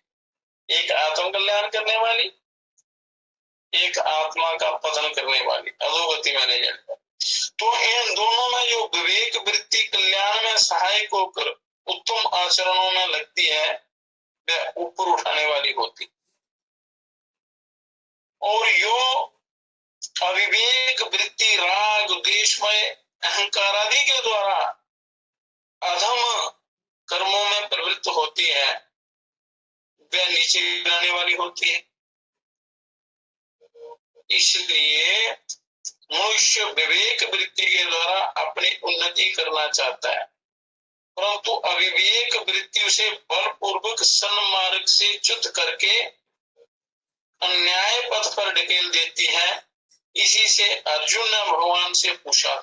एक आत्म कल्याण करने वाली, एक आत्मा का पतन करने वाली, अधोगति में ले जाने वाली। तो इन दोनों में जो विवेक वृत्ति कल्याण में सहायक होकर उत्तम आचरणों में लगती है, वह ऊपर उठाने वाली होती। और यो अविवेक वृत्ति राग, द्वेषमय, अहंकार आदि के द्वारा अधम कर्मों में प्रवृत्त होती है, वह नीचे गिराने वाली होती है। इसलिए मनुष्य विवेक वृत्ति के द्वारा अपनी उन्नति करना चाहता है, परंतु अविवेक वृत्ति उसे बलपूर्वक सन्मार्ग से च्युत करके अन्याय पथ पर ढकेल देती है। इसी से अर्जुन ने भगवान से पूछा,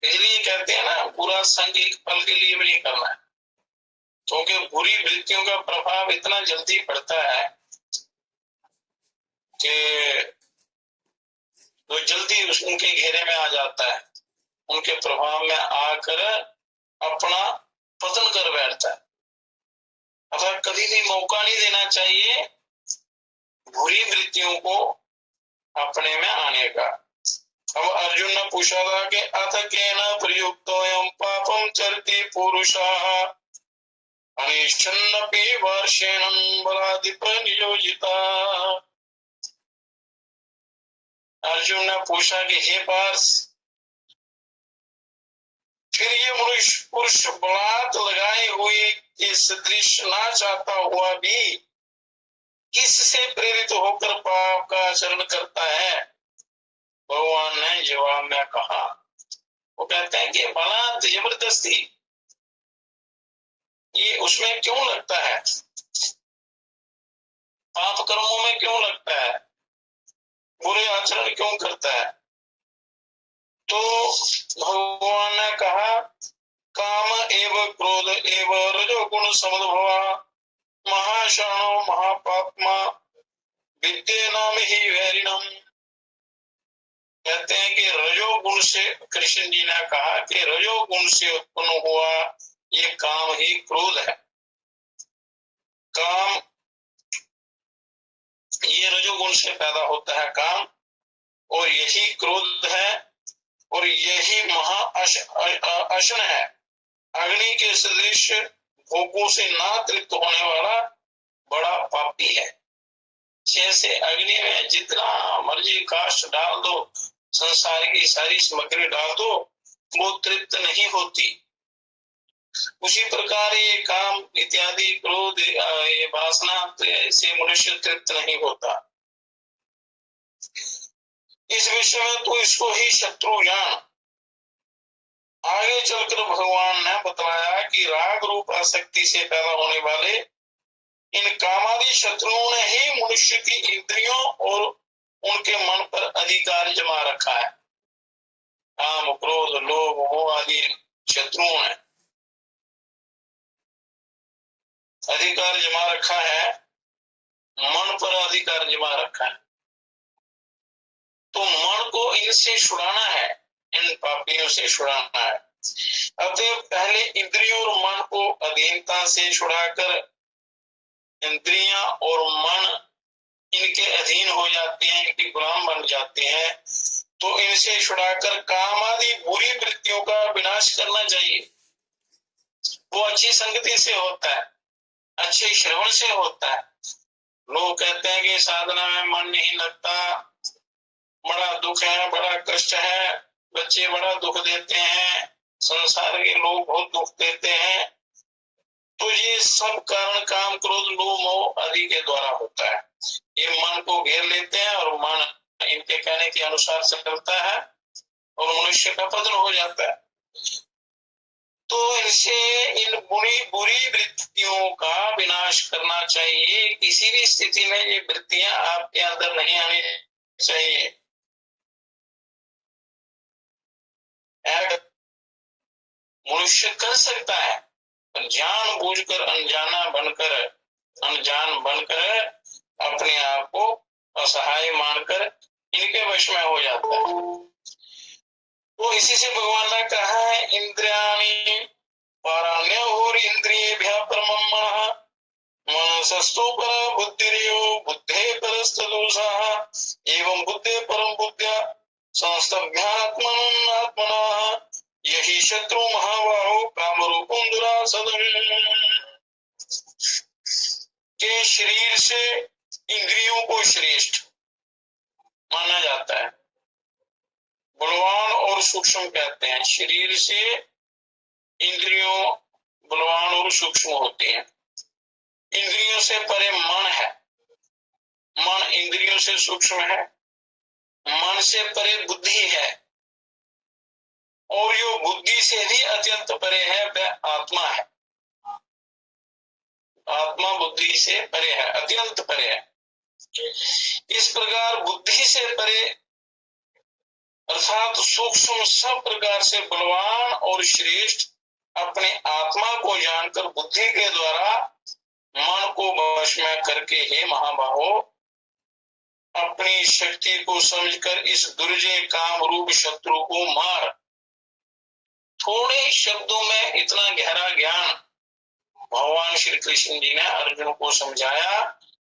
इसलिए कहते हैं ना, बुरा संग एक पल के लिए भी नहीं करना है, क्योंकि बुरी वृत्तियों का प्रभाव इतना जल्दी पड़ता है कि तो जल्दी उनके घेरे में आ जाता है, उनके प्रभाव में आकर अपना पतन कर बैठता है। अतः कभी भी मौका नहीं देना चाहिए बुरी वृत्तियों को अपने में आने का। अब अर्जुन ने पूछा था कि अथ केन प्रयुक्तोऽयं पापं चरति पुरुषः अनिच्छन्नपि वर्षेणं बलाधिप नियोजिता। अर्जुन ने पूछा कि हे पार्थ, फिर ये मनुष्य पुरुष बलात् लगाए हुए के सदृश ना चाहता हुआ भी किससे प्रेरित होकर पाप का आचरण करता है? भगवान ने जवाब में कहा, वो कहते हैं कि बलात् जबरदस्ती ये उसमें क्यों लगता है, पाप कर्मों में क्यों लगता है, बुरे आचरण क्यों करता है? तो भगवान ने कहा, काम एव क्रोध एव रजोगुण समुद्भवा महाशानो महापात्मा विद्ये नाम ही वैरिणम। कहते हैं कि रजोगुण से, कृष्ण जी ने कहा कि रजोगुण से उत्पन्न हुआ ये काम ही क्रोध है। काम ये रजोगुण से पैदा होता है काम, और यही क्रोध है, और यही महा अशन है। अग्नि के सदृश भोगों से ना तृप्त होने वाला बड़ा पापी है। जैसे अग्नि में जितना मर्जी काष्ठ डाल दो, संसार की सारी सामग्री डाल दो, वो तृप्त नहीं होती। उसी प्रकार ये काम इत्यादि क्रोध, ये वासना से मनुष्य तृप्त नहीं होता। इस विषय में तो इसको ही शत्रु जान। आगे चलकर भगवान ने बताया कि राग रूप आसक्ति से पैदा होने वाले इन कामादि शत्रुओं ने ही मनुष्य की इंद्रियों और उनके मन पर अधिकार जमा रखा है। काम, क्रोध, लोभ, मोह आदि शत्रुओं ने अधिकार जमा रखा है, मन पर अधिकार जमा रखा है। तो मन को इनसे छुड़ाना है, इन पापियों से छुड़ाना है। अतः पहले इंद्रियों और मन को अधीनता से छुड़ाकर इंद्रियां और मन इनके अधीन हो जाते हैं, इनके गुलाम बन जाते हैं। तो इनसे छुड़ाकर काम आदि बुरी वृत्तियों का विनाश करना चाहिए। वो अच्छी संगति से होता है, अच्छे श्रवण से होता है। लोग कहते हैं कि साधना में मन नहीं लगता, बड़ा दुख है, बड़ा कष्ट है, बच्चे बड़ा दुख देते हैं, संसार के लोग बहुत दुख देते हैं। तो ये सब कारण काम, क्रोध, लोभ, मोह आदि के द्वारा होता है। ये मन को घेर लेते हैं और मन इनके कहने के अनुसार चलता है और मनुष्य का पतन हो जाता है। तो इनसे इन बुरी वृत्तियों का विनाश करना चाहिए। किसी भी स्थिति में ये वृत्तियां आपके अंदर नहीं आनी चाहिए। मनुष्य कर सकता है, जान बूझकर अनजान बनकर अपने आप को असहाय मानकर इनके वश में हो जाता है। तो इसी से भगवान ने कहा है, इंद्रियाणि पाराण्योर इंद्रियेभ्यः परमं मनः मनसस्तु पर बुद्धिर्यो बुद्धे परस्तदोषः एवं बुद्धे परम बुद्ध्या संस्तभ्यात्मनं आत्मनः यही शत्रु महाबाहो कामरूपं दुरासदम्। के शरीर से इंद्रियों को श्रेष्ठ माना जाता है। बलवान और सूक्ष्म कहते हैं। शरीर से इंद्रियों बलवान और सूक्ष्म होते हैं। इंद्रियों से परे मन है, मन इंद्रियों से सूक्ष्म है। मन से परे बुद्धि है, और जो बुद्धि से भी अत्यंत परे है वह आत्मा है। आत्मा बुद्धि से परे है, अत्यंत परे है। इस प्रकार बुद्धि से परे अर्थात सूक्ष्म सब प्रकार से बलवान और श्रेष्ठ अपने आत्मा को जानकर बुद्धि के द्वारा मन को वश में करके, हे महाबाहो, अपनी शक्ति को समझकर इस दुर्जय काम रूप शत्रु को मार। थोड़े शब्दों में इतना गहरा ज्ञान भगवान श्री कृष्ण जी ने अर्जुन को समझाया।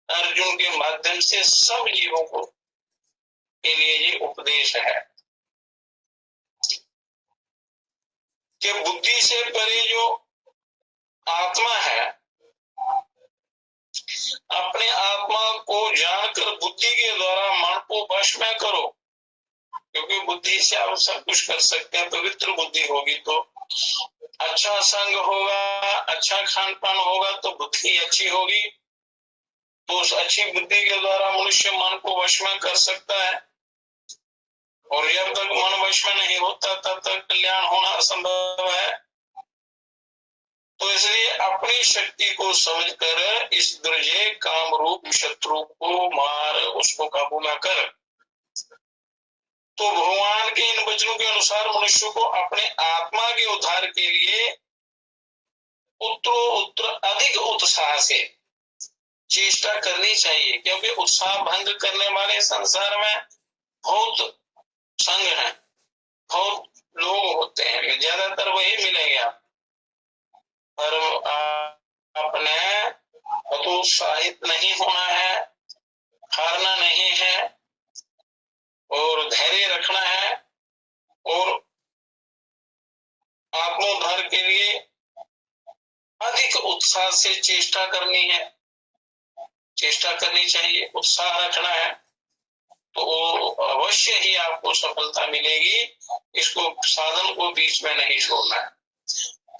अर्जुन के माध्यम से सब जीवों को के लिए ये उपदेश है कि बुद्धि से परे जो आत्मा है, अपने आत्मा को जानकर बुद्धि के द्वारा मन को वश में करो, क्योंकि बुद्धि से आप सब कुछ कर सकते हैं। पवित्र बुद्धि होगी तो अच्छा संग होगा, अच्छा खान पान होगा तो बुद्धि अच्छी होगी, तो उस अच्छी बुद्धि के द्वारा मनुष्य मन को वश में कर सकता है, और जब तक मन वश में नहीं होता तब तक कल्याण होना असंभव है। तो इसलिए अपनी शक्ति को समझकर इस दुर्जय काम रूप शत्रु को मार, उसको काबू में कर। तो भगवान के इन वचनों के अनुसार मनुष्य को अपने आत्मा के उद्धार के लिए उत्तर अधिक उत्साह से चेष्टा करनी चाहिए, क्योंकि उत्साह भंग करने वाले संसार में बहुत संग है, बहुत लोग होते हैं, ज्यादातर वही मिलेंगे आप, पर आपने हतोत्साहित नहीं होना है, हारना नहीं है, और धैर्य रखना है, और आत्मोद्धार के लिए अधिक उत्साह से चेष्टा करनी है, चेष्टा करनी चाहिए, उत्साह रखना है, तो अवश्य ही आपको सफलता मिलेगी। इसको साधन को बीच में नहीं छोड़ना है।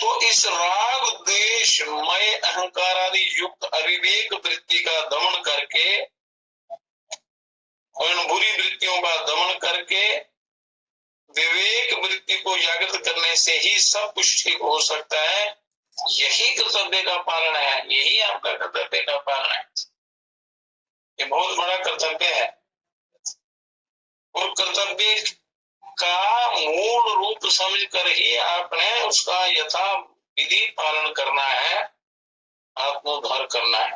तो इस राग द्वेष मय अहंकार आदि युक्त अविवेक वृत्ति का दमन करके और इन बुरी वृत्तियों का दमन करके विवेक वृत्ति को जागृत करने से ही सब कुछ ठीक हो सकता है। यही कर्तव्य का पालन है, यही आपका कर्तव्य का पालन है। ये बहुत बड़ा कर्तव्य है, और कर्तव्य का मूल रूप समझकर ही आपने उसका यथा विधि पालन करना है, आत्मोद्धार करना है।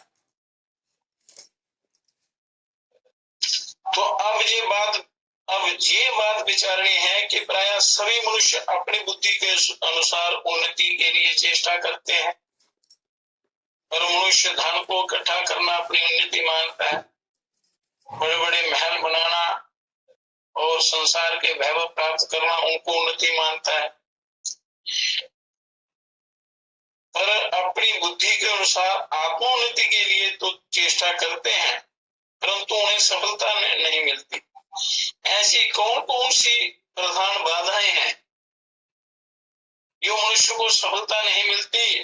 तो अब ये बात विचारणी है कि प्रायः सभी मनुष्य अपनी बुद्धि के अनुसार उन्नति के लिए चेष्टा करते हैं, पर मनुष्य धन को इकट्ठा करना अपनी उन्नति मानता है, बड़े बड़े महल बनाना और संसार के वैभव प्राप्त करना उनको उन्नति मानता है, पर अपनी बुद्धि के अनुसार आत्मोन्नति के लिए तो चेष्टा करते हैं, परंतु उन्हें सफलता नहीं मिलती। ऐसी कौन कौन सी प्रधान बाधाएं हैं जो मनुष्य को सफलता नहीं मिलती,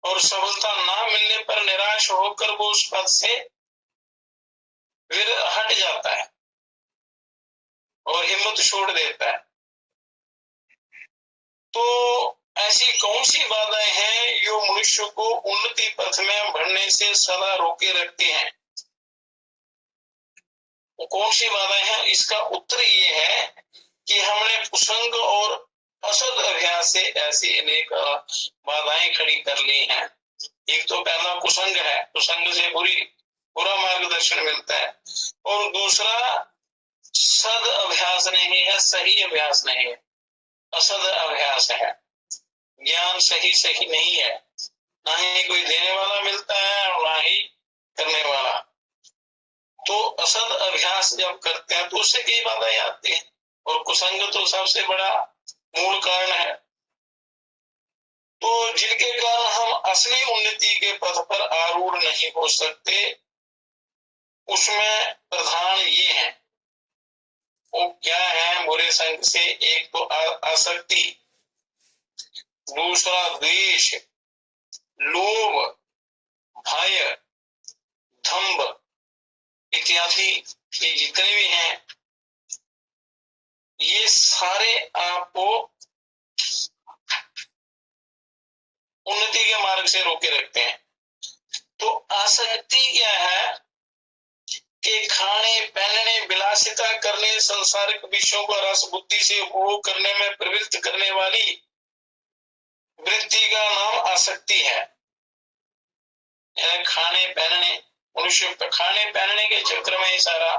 और सफलता ना मिलने पर निराश होकर वो उस पद से फिर हट जाता है और हिम्मत छोड़ देता है। तो ऐसी कौन सी बाधाएं हैं जो मनुष्य को उन्नति पथ में बढ़ने से सदा रोके रखती हैं? वो कौन सी बाधाएं हैं? इसका उत्तर ये है कि हमने कुसंग और असद अभ्यास से ऐसी अनेक बाधाएं खड़ी कर ली हैं। एक तो पहला कुसंग है, कुसंग से बुरा मार्गदर्शन मिलता है, और दूसरा सद अभ्यास नहीं है, सही अभ्यास नहीं है, असद अभ्यास है। ज्ञान सही नहीं है, ना ही कोई देने वाला मिलता है और ना ही करने वाला। तो असद अभ्यास जब करते हैं तो उससे कई बाधाएं आती है, और कुसंग तो सबसे बड़ा मूल कारण है। तो जिनके कारण हम असली उन्नति के पथ पर आरूढ़ नहीं हो सकते, उसमें प्रधान ये है। वो क्या है? बुरे संग से एक तो आसक्ति, दूसरा द्वेष, लोभ, भय, दंभ इत्यादि ये जितने भी हैं, ये सारे आपको उन्नति के मार्ग से रोके रखते हैं। तो आसक्ति क्या है कि खाने, पहनने, विलासिता करने, संसारिक विषयों को रस बुद्धि से उपभोग करने में प्रवृत्त करने वाली वृत्ति का नाम आसक्ति है। खाने पहनने, मनुष्य खाने पहनने के चक्र में ही सारा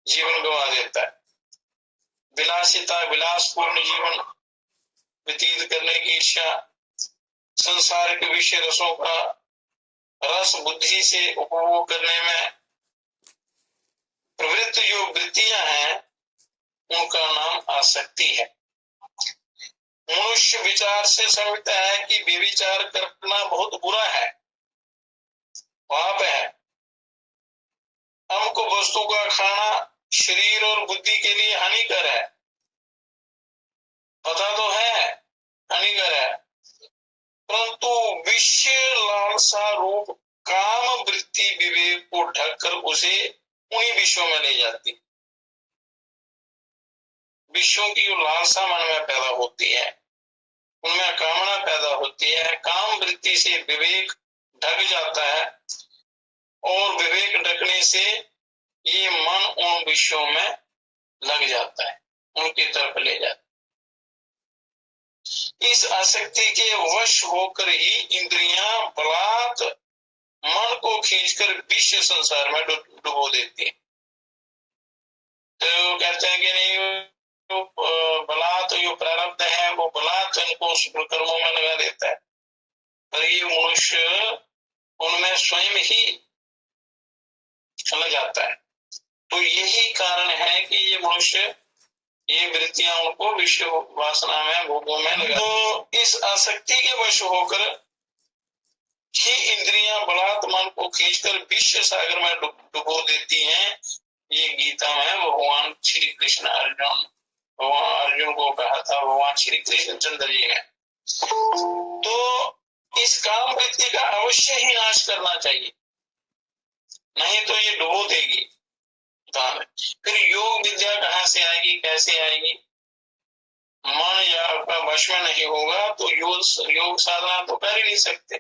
जीवन गंवा देता है। विलासिता, विलासपूर्ण जीवन व्यतीत करने की इच्छा, संसार के विषय रसों का रस बुद्धि से उपभोग करने में प्रवृत्त जो वृत्तियां हैं, उनका नाम आसक्ति है। मनुष्य विचार से समझता है कि व्यभिचार करना बहुत बुरा है, पाप है। अमुक वस्तु का खाना शरीर और बुद्धि के लिए हानिकर है, पता तो है, हानिकर है, परंतु विषय लालसा रूप काम वृत्ति विवेक को ढककर उसे उन्हीं विषयों में ले जाती। विषयों की जो लालसा मन में पैदा होती है, उनमें कामना पैदा होती है, काम वृत्ति से विवेक ढक जाता है और विवेक ढकने से ये मन उन विषयों में लग जाता है, उनकी तरफ ले जाता है। इस आसक्ति के वश होकर ही इंद्रियां बलात् मन को खींचकर विश्व संसार में डुबो देती है। तो कहते हैं कि नहीं, बलात् जो प्रारब्ध है वो बलात् उनको शुभ कर्मों में लगा देता है, पर ये मनुष्य उनमें स्वयं ही चला जाता है। तो यही कारण है कि ये मनुष्य, ये वृत्तियां उनको विषय वासना में, भोगों में लगा। तो इस आसक्ति के वश होकर ही इंद्रियां बलात् मन को खींचकर विश्व सागर में डुबो देती हैं। ये गीता में भगवान श्री कृष्ण अर्जुन को कहा था, भगवान श्री कृष्ण चंद्र जी ने। तो इस काम वृत्ति का अवश्य ही नाश करना चाहिए, नहीं तो ये डुबो देगी। फिर योग विद्या कहाँ से आएगी, कैसे आएगी? मन या आपका वश में नहीं होगा तो योग साधना तो कर ही नहीं सकते।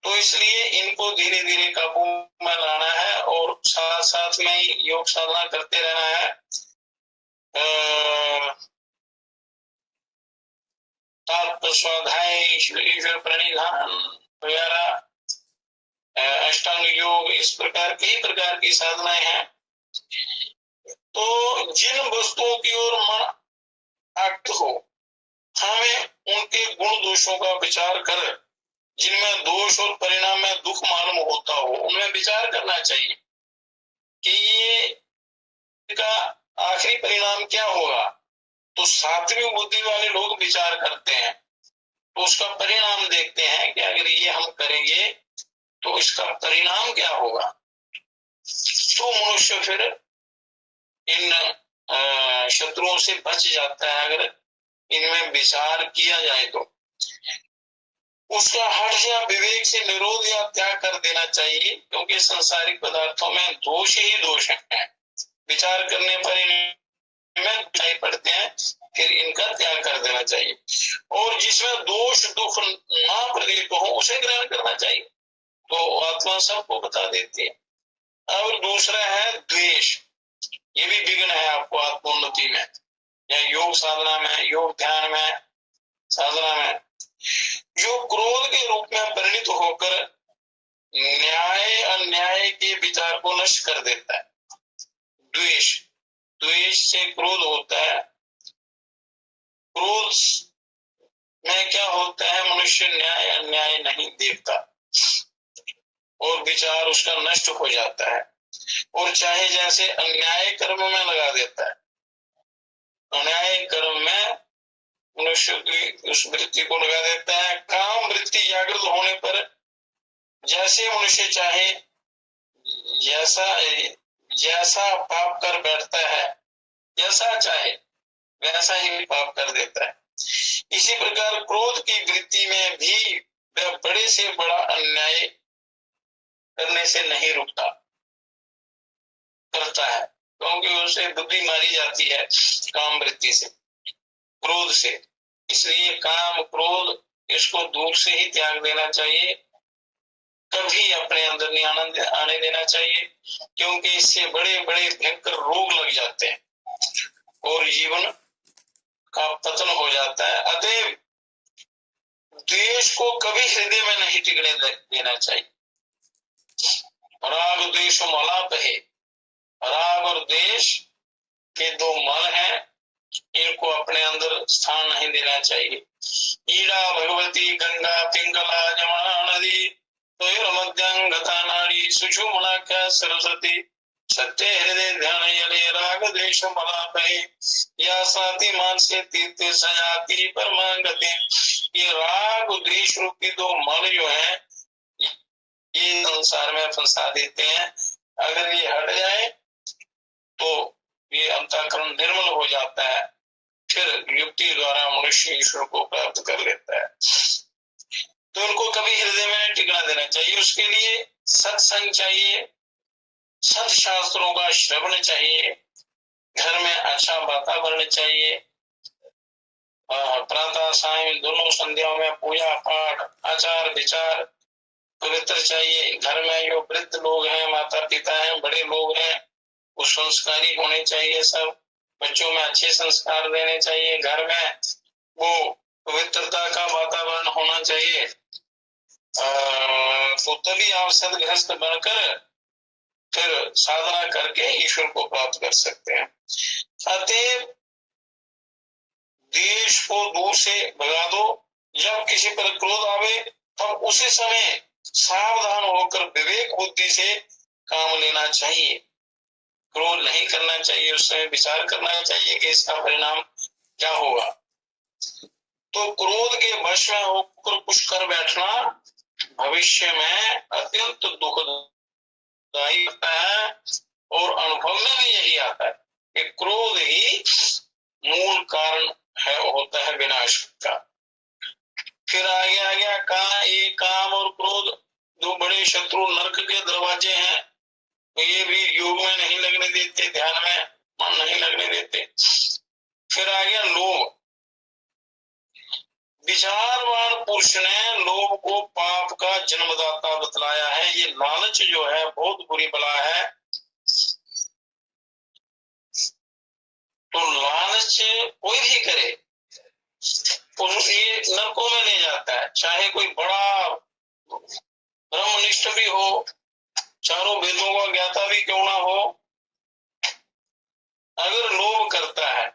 तो इसलिए इनको धीरे धीरे काबू में लाना है और साथ साथ में योग साधना करते रहना है। स्वाध्याय, ईश्वर प्रणिधान वगैरह, अष्टांग योग, इस प्रकार कई प्रकार की साधनाएं हैं। तो जिन वस्तुओं की ओर मन आकृत हो, हमें उनके गुण दोषों का विचार कर, जिनमें दोष और परिणाम में दुख मालूम होता हो, उनमें विचार करना चाहिए कि ये का आखिरी परिणाम क्या होगा। तो सात्विक बुद्धि वाले लोग विचार करते हैं, तो उसका परिणाम देखते हैं कि अगर ये हम करेंगे तो इसका परिणाम क्या होगा। तो मनुष्य फिर इन शत्रुओं से बच जाता है, अगर इनमें विचार किया जाए तो। उसका हर्ष या विवेक से निरोध या त्याग कर देना चाहिए, क्योंकि संसारिक पदार्थों में दोष ही दोष है। विचार करने पर इनमें दिखाई पड़ते हैं, फिर इनका त्याग कर देना चाहिए। और जिसमें दोष दुख ना प्रतीत हो उसे ग्रहण करना चाहिए, तो आत्मा सबको बता देती है। और दूसरा है द्वेष, ये भी विघ्न है आपको आत्मोन्नति में या योग साधना में, योग ध्यान में, साधना में, जो क्रोध के रूप में परिणित होकर न्याय अन्याय के विचार को नष्ट कर देता है। द्वेष, द्वेष से क्रोध होता है। क्रोध में क्या होता है, मनुष्य न्याय अन्याय नहीं देखता और विचार उसका नष्ट हो जाता है, और चाहे जैसे अन्याय कर्म में लगा देता है। अन्याय कर्म में मनुष्य की उस वृत्ति को लगा देता है। काम वृत्ति जागृत होने पर जैसे मनुष्य चाहे जैसा पाप कर बैठता है, जैसा चाहे वैसा ही पाप कर देता है। इसी प्रकार क्रोध की वृत्ति में भी वह बड़े से बड़ा अन्याय करने से नहीं रुकता, करता है, क्योंकि उसे बुद्धि मारी जाती है काम वृत्ति से, क्रोध से। इसलिए काम क्रोध इसको दूर से ही त्याग देना चाहिए, कभी अपने अंदर नहीं आने देना चाहिए, क्योंकि इससे बड़े बड़े भयंकर रोग लग जाते हैं और जीवन का पतन हो जाता है। अतएव द्वेष को कभी हृदय में नहीं टिकने देना चाहिए। राग द्वेष मलाप है, राग और द्वेष के दो मल हैं, इनको अपने अंदर स्थान नहीं देना चाहिए। ईड़ा भगवती गंगा पिंगला जमुना नदी तोर्मध्यं गता नाड़ी सुषुम्ना सरस्वती सत्य हृदय ध्यान यले राग द्वेष मलापे या साथी मानसे तीर्थ सजाति परमागति। ये राग द्वेष रूपी दो मल जो है ये संसार में फंसा देते हैं। अगर ये हट जाए तो ये अंतःकरण निर्मल हो जाता है, फिर युक्ति द्वारा मनुष्य ईश्वर को प्राप्त कर लेता है। तो उनको कभी हृदय में टिकना देना चाहिए। उसके लिए सत्संग चाहिए, सत्शास्त्रों का श्रवण चाहिए, घर में अच्छा वातावरण चाहिए, प्रातः साय दोनों संध्याओं में पूजा पाठ आचार विचार पवित्र चाहिए। घर में जो वृद्ध लोग हैं, माता पिता हैं, बड़े लोग हैं, वो संस्कारी होने चाहिए। सब बच्चों में अच्छे संस्कार देने चाहिए। घर में वो पवित्रता का वातावरण होना चाहिए। तो तभी आप सदगृहस्थ बनकर फिर साधना करके ईश्वर को प्राप्त कर सकते हैं। अतः देश को दूर से भगा दो। जब किसी पर क्रोध आवे तब उसी समय सावधान होकर विवेक बुद्धि से काम लेना चाहिए। क्रोध नहीं करना चाहिए, उस समय विचार करना चाहिए कि इसका परिणाम क्या होगा। तो क्रोध के वश में होकर कुछ कर बैठना भविष्य में अत्यंत दुखदायी होता है, और अनुभव में भी यही आता है कि क्रोध ही मूल कारण होता है विनाश का। फिर आगे आ गया काम और क्रोध दो बड़े शत्रु नरक के दरवाजे हैं। तो ये भी योग में नहीं लगने देते, ध्यान में मन नहीं लगने देते। फिर आ गया लोभ। विचारवान पुरुष ने लोभ को पाप का जन्मदाता बतलाया है। ये लालच जो है बहुत बुरी बला है। तो लालच कोई भी करे तो ये नरकों में ले जाता है। चाहे कोई बड़ा ब्रह्मनिष्ठ भी हो, चारों वेदों का ज्ञाता भी क्यों ना हो, अगर लोभ करता है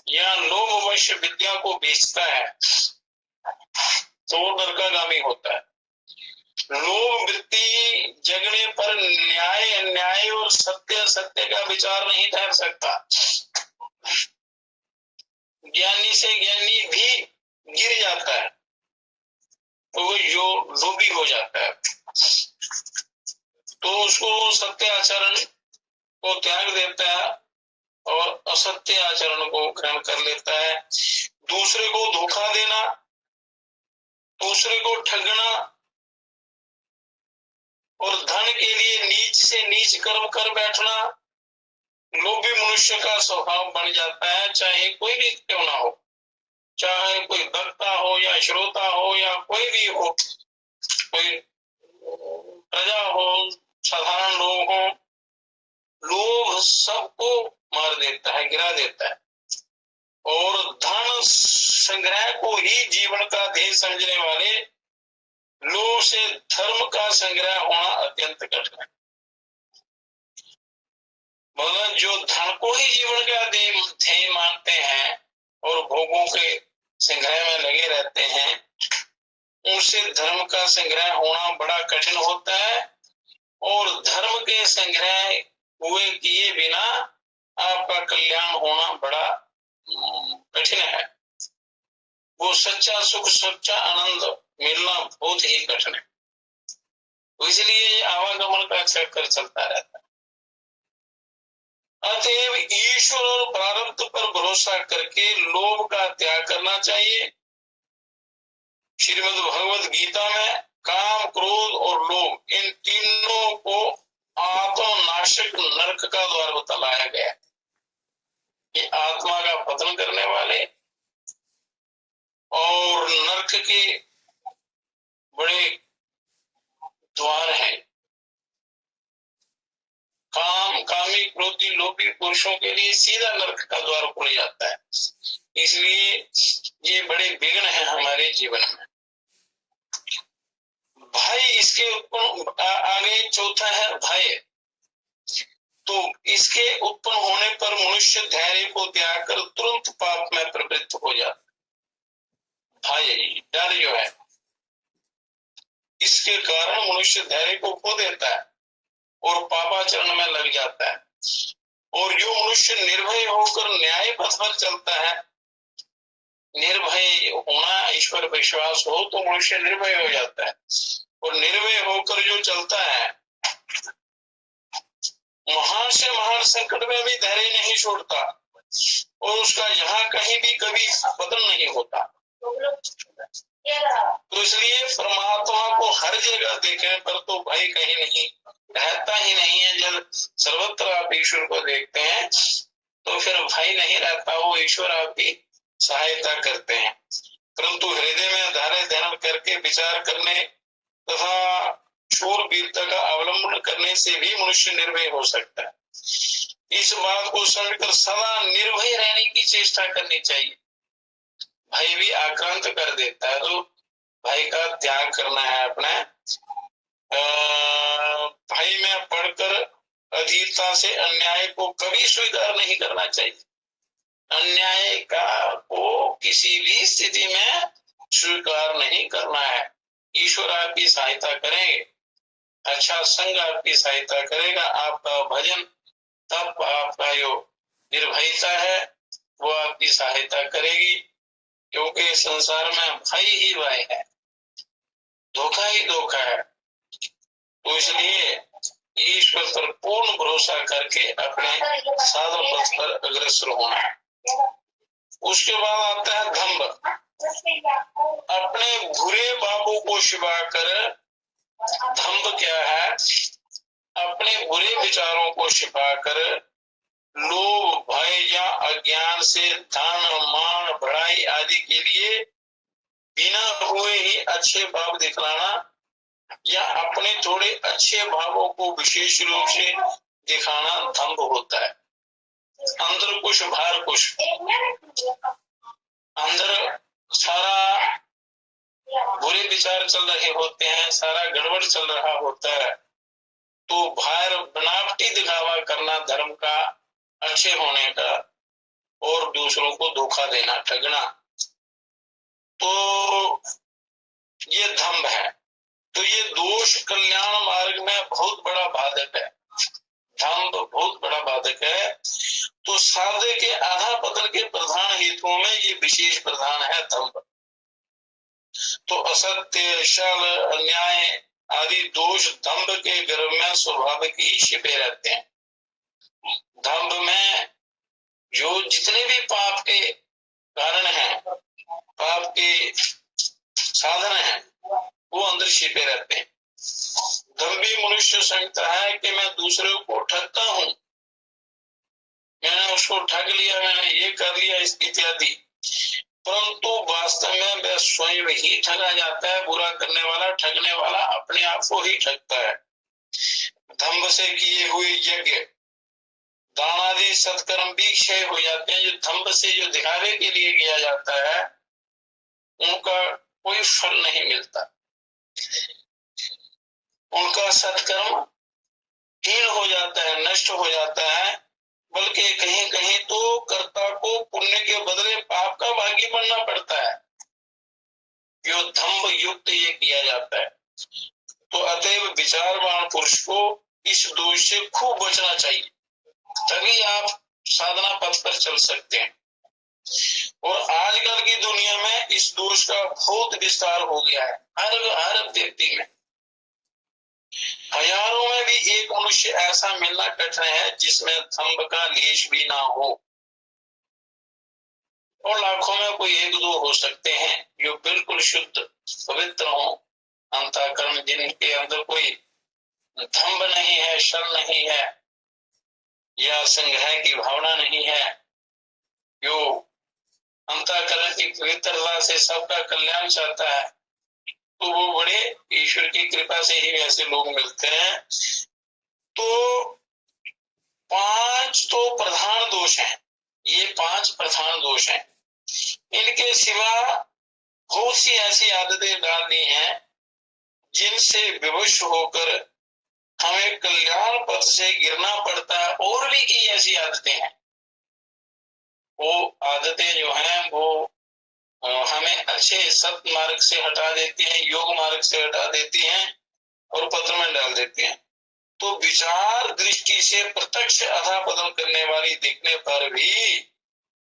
या लोभवश विद्या को बेचता है तो वो नरकागामी होता है। लोभ वृत्ति जगने पर न्याय अन्याय और सत्य सत्य का विचार नहीं ठहर सकता। ज्ञानी से ज्ञानी भी गिर जाता है, तो वो जो लोभी हो जाता है, तो उसको सत्य आचरण को त्याग देता है और असत्य आचरण को ग्रहण कर लेता है। दूसरे को धोखा देना, दूसरे को ठगना और धन के लिए नीच से नीच कर्म कर बैठना लोभी मनुष्य का स्वभाव बन जाता है। चाहे कोई भी क्यों ना हो, चाहे कोई वक्ता हो या श्रोता हो या कोई भी हो, कोई प्रजा हो, साधारण लोग हो, लोभ सबको मार देता है, गिरा देता है। और धन संग्रह को ही जीवन का ध्येय समझने वाले लोभ से धर्म का संग्रह होना अत्यंत कठिन है। मगर जो धन को ही जीवन का ध्येय मानते हैं और भोगों के संग्रह में लगे रहते हैं, उनसे धर्म का संग्रह होना बड़ा कठिन होता है। और धर्म के संग्रह हुए किए बिना आपका कल्याण होना बड़ा कठिन है। वो सच्चा सुख सच्चा आनंद मिलना बहुत ही कठिन है। तो इसलिए आवागमन का चक्कर चलता रहता है। अतएव ईश्वर और प्रारब्ध पर भरोसा करके लोभ का त्याग करना चाहिए। श्रीमद् भगवद गीता में काम क्रोध और लोभ इन तीनों को आत्मनाशक नरक का द्वार बतलाया गया। ये आत्मा का पतन करने वाले और नरक के बड़े द्वार हैं। कामी क्रोधी लोभी पुरुषों के लिए सीधा नरक का द्वार खुल जाता है। इसलिए ये बड़े विघ्न हैं हमारे जीवन में। भय इसके उत्पन्न आगे चौथा है भय। तो इसके उत्पन्न होने पर मनुष्य धैर्य को त्याग कर तुरंत पाप में प्रवृत्त हो जाता है। भय डर जो है, इसके कारण मनुष्य धैर्य को खो देता है और पापाचरण में लग जाता है। और जो मनुष्य निर्भय होकर न्याय पथ पर चलता है, निर्भय होना ईश्वर विश्वास हो तो मनुष्य निर्भय हो जाता है। और निर्भय होकर जो चलता है, महान से महान संकट में भी धैर्य नहीं छोड़ता। और उसका यहाँ कहीं भी कभी बदल नहीं होता। तो इसलिए परमात्मा को हर जगह देखने पर तो भाई कहीं नहीं रहता ही नहीं है। जब सर्वत्र आप ईश्वर को देखते हैं तो फिर भाई नहीं रहता, वो ईश्वर आपकी सहायता करते हैं। परंतु हृदय में धारे ध्यान करके विचार करने तथा शूरवीरता का अवलंबन करने से भी मनुष्य निर्भय हो सकता है। इस बात को समझकर सदा निर्भय रहने की चेष्टा करनी चाहिए। भय भी आक्रांत कर देता है, तो भय का त्याग करना है अपने। भय में पढ़कर अधीरता से अन्याय को कभी स्वीकार नहीं करना चाहिए। अन्याय का को किसी भी स्थिति में स्वीकार नहीं करना है। ईश्वर आपकी सहायता करेंगे, अच्छा संग आपकी सहायता करेगा, आपका भजन तब आपका जो निर्भयता है वो आपकी सहायता करेगी। क्योंकि संसार में भय ही भय है, धोखा ही धोखा है। तो इसलिए ईश्वर पर पूर्ण भरोसा करके अपने साधन पथ पर अग्रसर होना है। उसके बाद आता है धम्ब। अपने बुरे बाबू को छिपाकर, धम्ब क्या है? अपने बुरे विचारों को छिपाकर लोभ, भय या अज्ञान से धन, मान, बढ़ाई आदि के लिए बिना हुए ही अच्छे भाव दिखलाना या अपने थोड़े अच्छे भावों को विशेष रूप से दिखाना धम्ब होता है। अंदर कुछ बाहर कुछ, अंदर सारा बुरे विचार चल रहे होते हैं, सारा गड़बड़ चल रहा होता है, तो बाहर बनावटी दिखावा करना धर्म का, अच्छे होने का, और दूसरों को धोखा देना, ठगना, तो ये धम्ब है। तो ये दोष कल्याण मार्ग में बहुत बड़ा बाधक है। धम्ब बहुत बड़ा बाधक है। तो साधे के आधा पतन के प्रधान हेतुओं में ये विशेष प्रधान है धम्ब। तो असत्य, छल, अन्याय आदि दोष धम्ब के गर्भ में स्वाभाविक ही छिपे रहते हैं। धम्ब में जो जितने भी पाप के कारण हैं, पाप के साधन हैं, वो अंदर छिपे रहते हैं। दंभी मनुष्य समझता है कि मैं दूसरे को ठगता हूं, मैंने उसको ठग लिया, मैंने ये कर लिया इत्यादि, परंतु वास्तव में वह स्वयं ही ठगा जाता है। बुरा करने वाला, ठगने वाला अपने आप को ही ठगता है। धम्ब से किए हुए यज्ञ, दान आदि सत्कर्म भी क्षय हो जाते हैं। जो धम्ब से जो दिखावे के लिए किया जाता है उनका कोई फल नहीं मिलता, उनका सत्कर्म हीन हो जाता है, नष्ट हो जाता है। बल्कि कहीं कहीं तो कर्ता को पुण्य के बदले पाप का भागी बनना पड़ता है। जो धम्ब युक्त ये किया जाता है। तो अतएव विचारवान पुरुष को इस दोष से खूब बचना चाहिए, तभी आप साधना पथ पर चल सकते हैं। और आजकल की दुनिया में इस दोष का बहुत विस्तार हो गया है, हर व्यक्ति में। हजारों में भी एक मनुष्य ऐसा मिलना कठिन है जिसमें धम्ब का लेश भी ना हो, और लाखों में कोई एक दो हो सकते हैं जो बिल्कुल शुद्ध पवित्र हो अंतःकरण, जिनके अंदर कोई धम्ब नहीं है, छल नहीं है, या संग्रह की भावना नहीं है, जो अंतःकरण की पवित्रता से सबका कल्याण चाहता है। तो वो बड़े ईश्वर की कृपा से ही ऐसे लोग मिलते हैं। तो 5 तो प्रधान दोष हैं, ये 5 प्रधान दोष हैं। इनके सिवा बहुत सी ऐसी आदतें डालनी हैं जिनसे विवश होकर हमें कल्याण पथ से गिरना पड़ता है। और भी कई ऐसी आदतें हैं, वो आदतें जो हैं वो हमें अच्छे सत मार्ग से हटा देती हैं, योग मार्ग से हटा देती हैं और पत्र में डाल देती हैं। तो विचार दृष्टि से प्रत्यक्ष अधःपतन करने वाली दिखने पर भी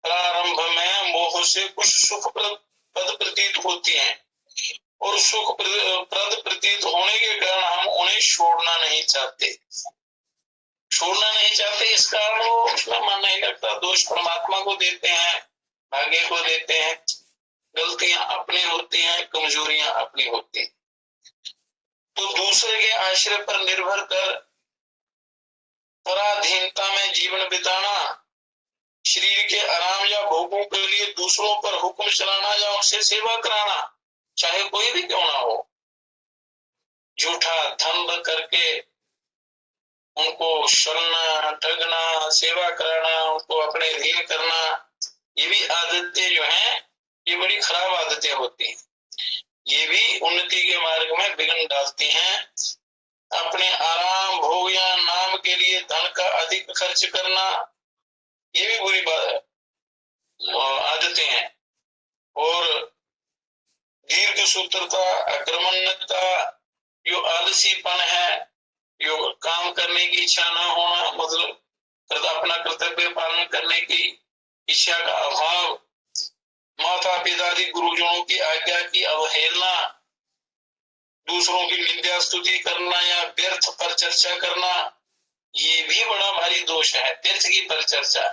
प्रारंभ में मोह से कुछ सुख पद प्रतीत होती हैं, और सुख प्रद प्रतीत होने के कारण हम उन्हें छोड़ना नहीं चाहते। छोड़ना नहीं चाहते, इस कारण वो उसका मन नहीं लगता। दोष परमात्मा को देते हैं, भाग्य को देते हैं, गलतियां अपनी होती हैं, कमजोरियां अपनी होती हैं। तो दूसरे के आश्रय पर निर्भर कर पराधीनता में जीवन बिताना, शरीर के आराम या भोगों के लिए दूसरों पर हुक्म चलाना या उनसे सेवा कराना, चाहे कोई भी क्यों ना हो, झूठा धन करके उनको छलना, ठगना, सेवा कराना, उनको अपने अधीन करना, ये भी आदतें जो हैं ये बड़ी खराब आदतें होती हैं। ये भी उन्नति के मार्ग में विघ्न डालती हैं। अपने आराम, भोग या नाम के लिए धन का अधिक खर्च करना, ये भी बुरी आदतें हैं। और दीर्घ सूत्रता, आक्रमणता, जो आलसीपन है, जो काम करने की इच्छा न होना, मतलब अपना कर्तव्य पालन करने की इच्छा का अभाव, माता पिता आदि गुरुजनों की आज्ञा की अवहेलना, दूसरों की निंदा स्तुति करना या व्यर्थ पर चर्चा करना, ये भी बड़ा भारी दोष है। व्यर्थ की पर चर्चा,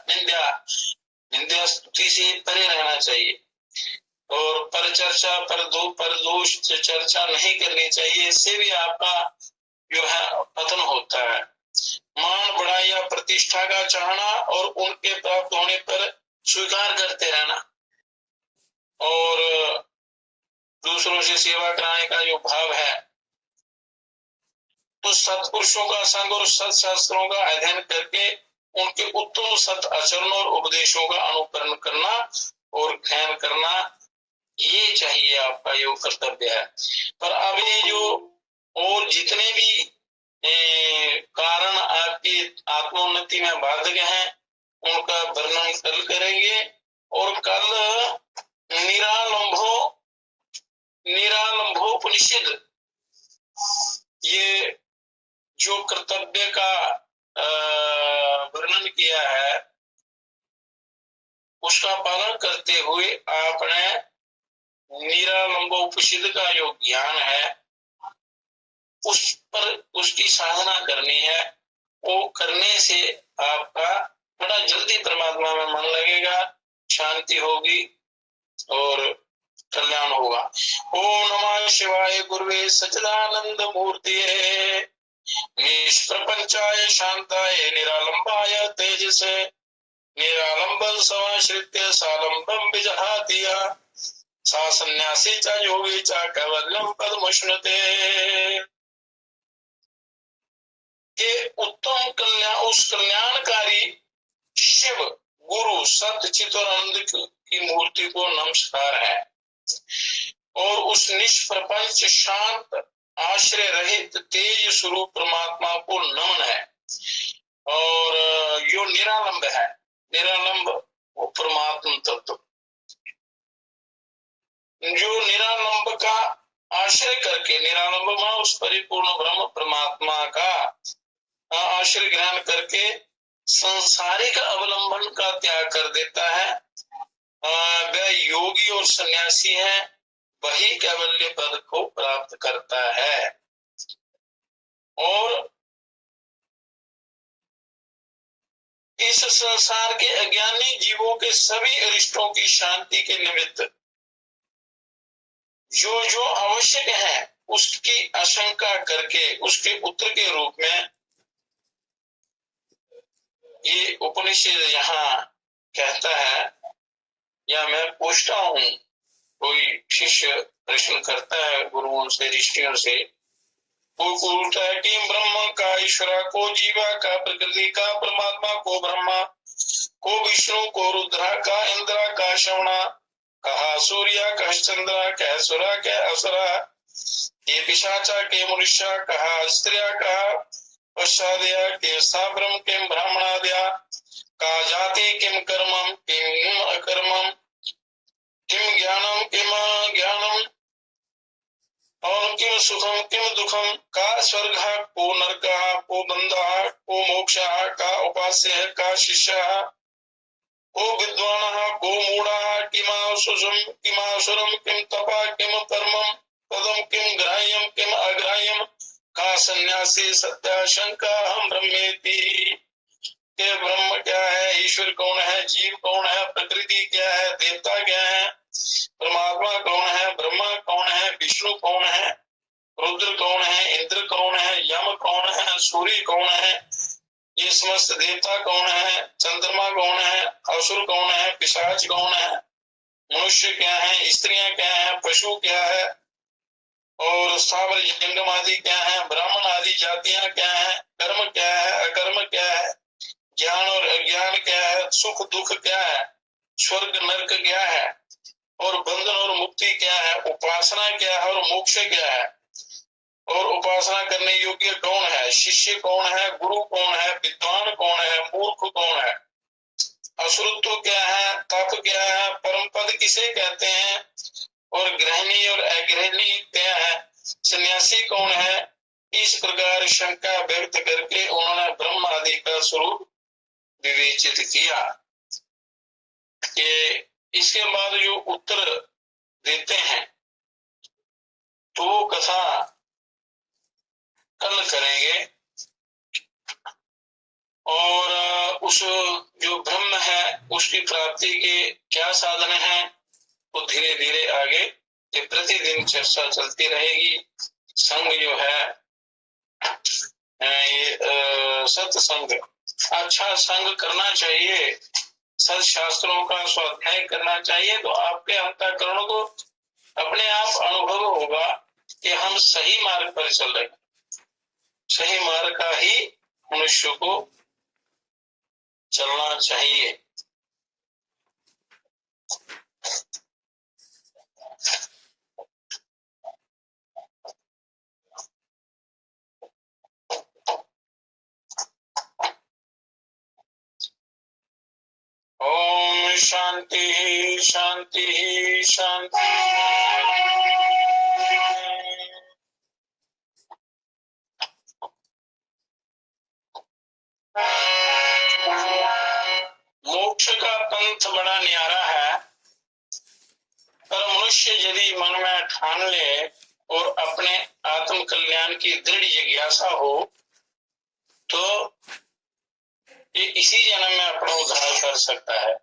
निंदा स्तुति से परे रहना चाहिए। और पर चर्चा, पर दोष चर्चा नहीं करनी चाहिए, इससे भी आपका जो है पतन होता है। मान, बड़ाई या प्रतिष्ठा का चाहना और उनके प्राप्त होने पर स्वीकार करते रहना, और दूसरों से सेवा कराने का जो भाव है, तो सत्पुरुषों का संग और सत्शास्त्रों का अध्ययन करके उनके उत्तम सत आचरण और उपदेशों का अनुकरण करना और ध्यान करना, ये चाहिए आपका यो कर्तव्य है। पर अब ये जो और जितने भी कारण आपकी आत्मोन्नति में बाधक हैं, उनका वर्णन कल करेंगे। और कल निरालंभोपनिषद, ये जो कर्तव्य का वर्णन किया है, उसका पालन करते हुए आपने निरालंबोपनिषद का जो ज्ञान है उस पर उसकी साधना करनी है। वो करने से आपका बड़ा जल्दी परमात्मा में मन लगेगा, शांति होगी और कल्याण होगा। ओम नमः शिवाय गुरुवे सच्चिदानंद मूर्तिये निष्प्रपंचाय शांताय निरालंबाय तेजसे निरालंबं समाश्रित्य सालंबं विजहातिया सा सन्यासी च योगी च कैवल्यं पदमुष्णुते। के उत्तम कल्याण, उस कल्याणकारी शिव गुरु सत्य चित और आनंद की मूर्ति को नमस्कार है, और उस निष्प्रपंच शांत आश्रय रहित तेज स्वरूप परमात्मा को नमन है। और जो निरालंब है, निरालंब वो परमात्मा तत्व, जो निरालंब का आश्रय करके, निरालंब में उस परिपूर्ण ब्रह्म परमात्मा का आश्रय ग्रहण करके संसारिक अवलंबन का त्याग कर देता है, वह योगी और सन्यासी है, वही कैवल्य पद को प्राप्त करता है। और इस संसार के अज्ञानी जीवों के सभी अरिष्टों की शांति के निमित्त जो जो आवश्यक है उसकी आशंका करके उसके उत्तर के रूप में ये उपनिषद यहाँ कहता है, या मैं पूछता हूँ, कोई शिष्य प्रश्न करता है गुरुओं से, ऋषियों से, वो पूछता है कि ब्रह्म का, ईश्वरा को, जीवा का, प्रकृति का, परमात्मा को, ब्रह्मा को, विष्णु को, रुद्रा का, इंद्रा का, श्रवणा कहा, सूर्या कह, चंद्रा कह, सुरा कह, असुरा के, पिशाचा के, मनुष्य कहा, स्त्रिया कहा, पश्चादया के, साब्रम किम ब्राह्मणादया का, जाति किम कर्मम किम अकर्मम, किम ज्ञानम किम अज्ञानम, और किम सुखम किम दुखम, का स्वर्ग को नरक को बंधा को मोक्ष का उपास्य का शिष्य को विद्वान को मूढ़ा, किमासुरम किम तपा किम परमम पदम, किम ग्राह्यम किम अग्राह्यम, का सन्यासी सत्याशंका हम ब्रह्मेति, के ब्रह्म क्या है, ईश्वर कौन है, जीव कौन है, प्रकृति क्या है, देवता क्या है, परमात्मा कौन है, ब्रह्मा कौन है, विष्णु कौन है, रुद्र कौन है, इंद्र कौन है, यम कौन है, सूर्य कौन है, ये समस्त देवता कौन है, चंद्रमा कौन है, असुर कौन है, पिशाच कौन है, मनुष्य क्या है, स्त्रियां क्या है, पशु क्या है, और स्थावर जंगम आदि क्या है, ब्राह्मण आदि जातियां क्या है, कर्म क्या है, अकर्म क्या है, ज्ञान और अज्ञान क्या है, सुख दुख क्या है, स्वर्ग नरक क्या है, और बंधन और मुक्ति क्या है, उपासना क्या है और मोक्ष क्या है, और उपासना करने योग्य कौन है, शिष्य कौन है, गुरु कौन है, विद्वान कौन है, मूर्ख कौन है, असुरत्व क्या है, तप क्या है, परम पद किसे कहते हैं, और गृहिणी और अगृहिणी क्या है, सन्यासी कौन है। इस प्रकार शंका व्यक्त करके उन्होंने ब्रह्म आदि का स्वरूप विवेचित किया। कि इसके बाद जो उत्तर देते हैं तो वो कथा कल करेंगे, और उस जो ब्रह्म है उसकी प्राप्ति के क्या साधन हैं वो धीरे धीरे आगे प्रतिदिन चर्चा चलती रहेगी। संग जो है ये सत्संग, अच्छा संग करना चाहिए, सत्शास्त्रों का स्वाध्याय करना चाहिए, तो आपके अंतःकरण को अपने आप अनुभव होगा कि हम सही मार्ग पर चल रहे हैं। सही मार्ग का ही मनुष्य को चलना चाहिए। ओम शांति शांति शांति। मोक्ष का पंथ बड़ा न्यारा है, पर मनुष्य यदि मन में ठान ले और अपने आत्म कल्याण की दृढ़ जिज्ञासा हो तो ये इसी जन्म में अपना उद्धार कर सकता है।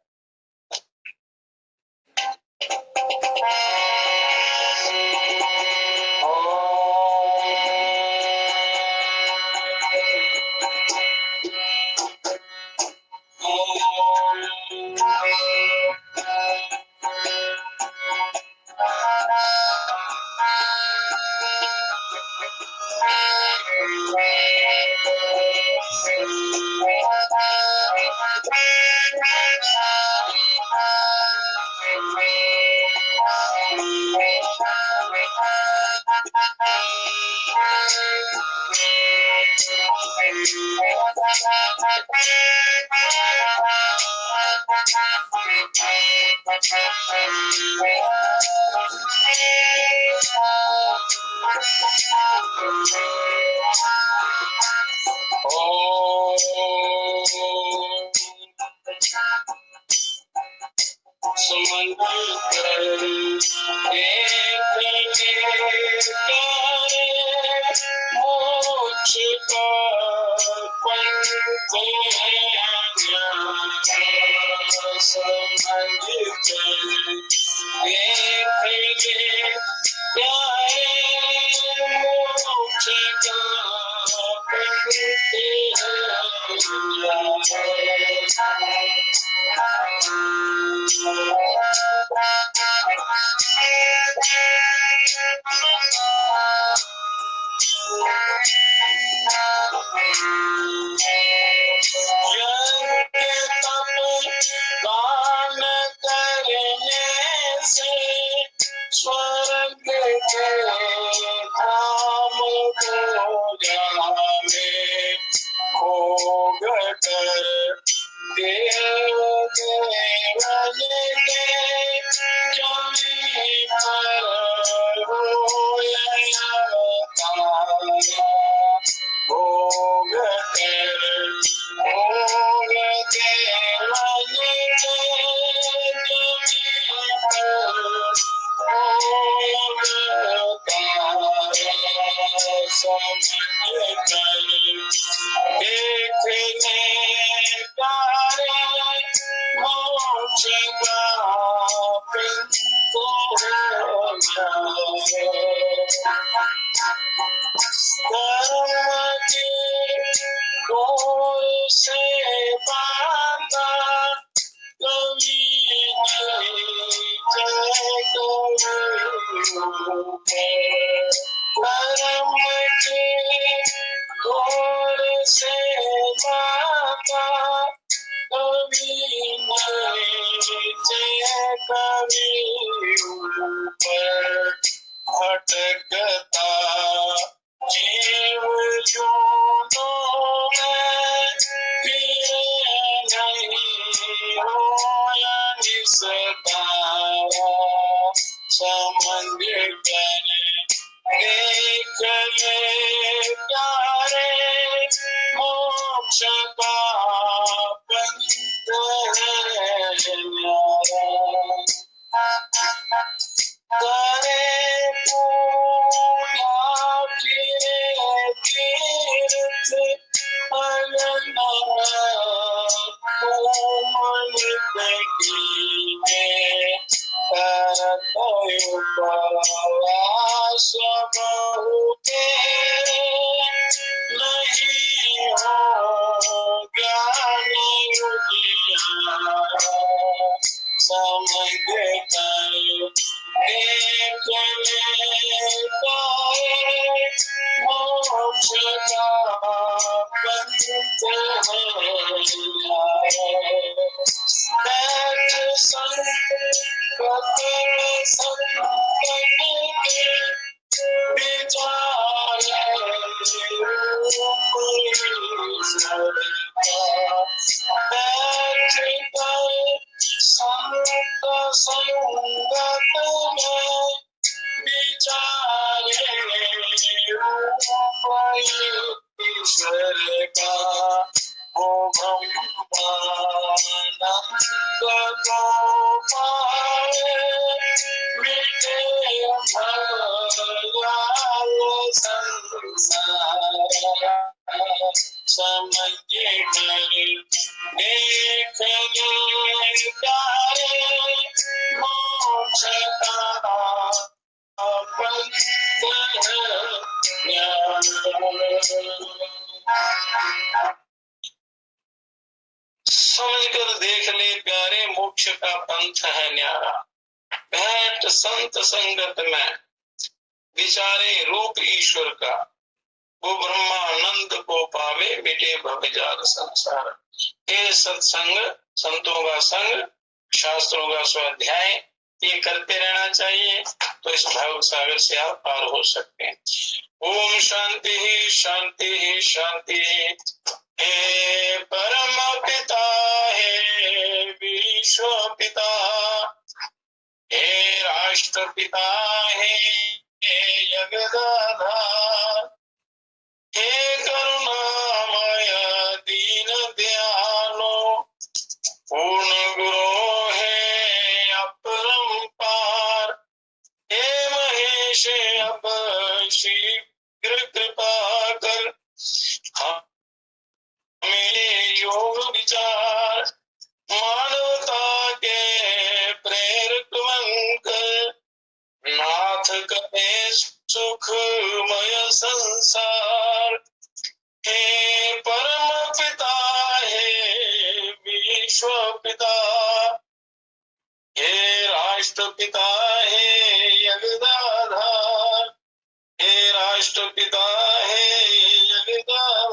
धर्म के डोर से बांधा कवि धर्म के डोर से बांधा कवि कवि ऊपर भटकता जीव जूनों में फिर नहीं होया निस्तारा समझ कर देख ले प्यारे मोक्ष का पंथ है न्यारा करे पूजा फिरे तीर्थ कोमल कीने करत उपवास बहुते नहीं हो ज्ञानी उजियारा समझ कर देख ले पाए मोक्ष का पंथ है बैठ संकट के विचारे बैठ कर संत संगत में विचारे ईश्वर का वो ब्रह्मानंद को पाए मिटे भयाल संसार समझ कर देख ले प्यारे मोक्ष का पंथ है समझ कर देख ले प्यारे मोक्ष का पंथ है न्यारा बैठ संत संगत में विचारे रूप ईश्वर का वो ब्रह्मानंद को पावे मिटे भवजाल संसार। ये सत्संग संतों का संग शास्त्रों का स्वाध्याय ये करते रहना चाहिए तो इस भाव सागर से आप पार हो सकते हैं। ओम शांति ही शांति ही शांति। हे परम पिता हे विश्व पिता हे राष्ट्र पिता हे जगदाधार हे करुणामय दीन दयालो पूर्ण गुरु हे अपरंपार हे महेश अब शीघ्र कृपा कर हमें योग विचार मानवता के प्रेरक बनकर नाथ करे सुखमय संसार। हे परम पिता हे विश्व पिता हे राष्ट्र पिता हे जगदाधार हे राष्ट्र पिता हे जगदाधार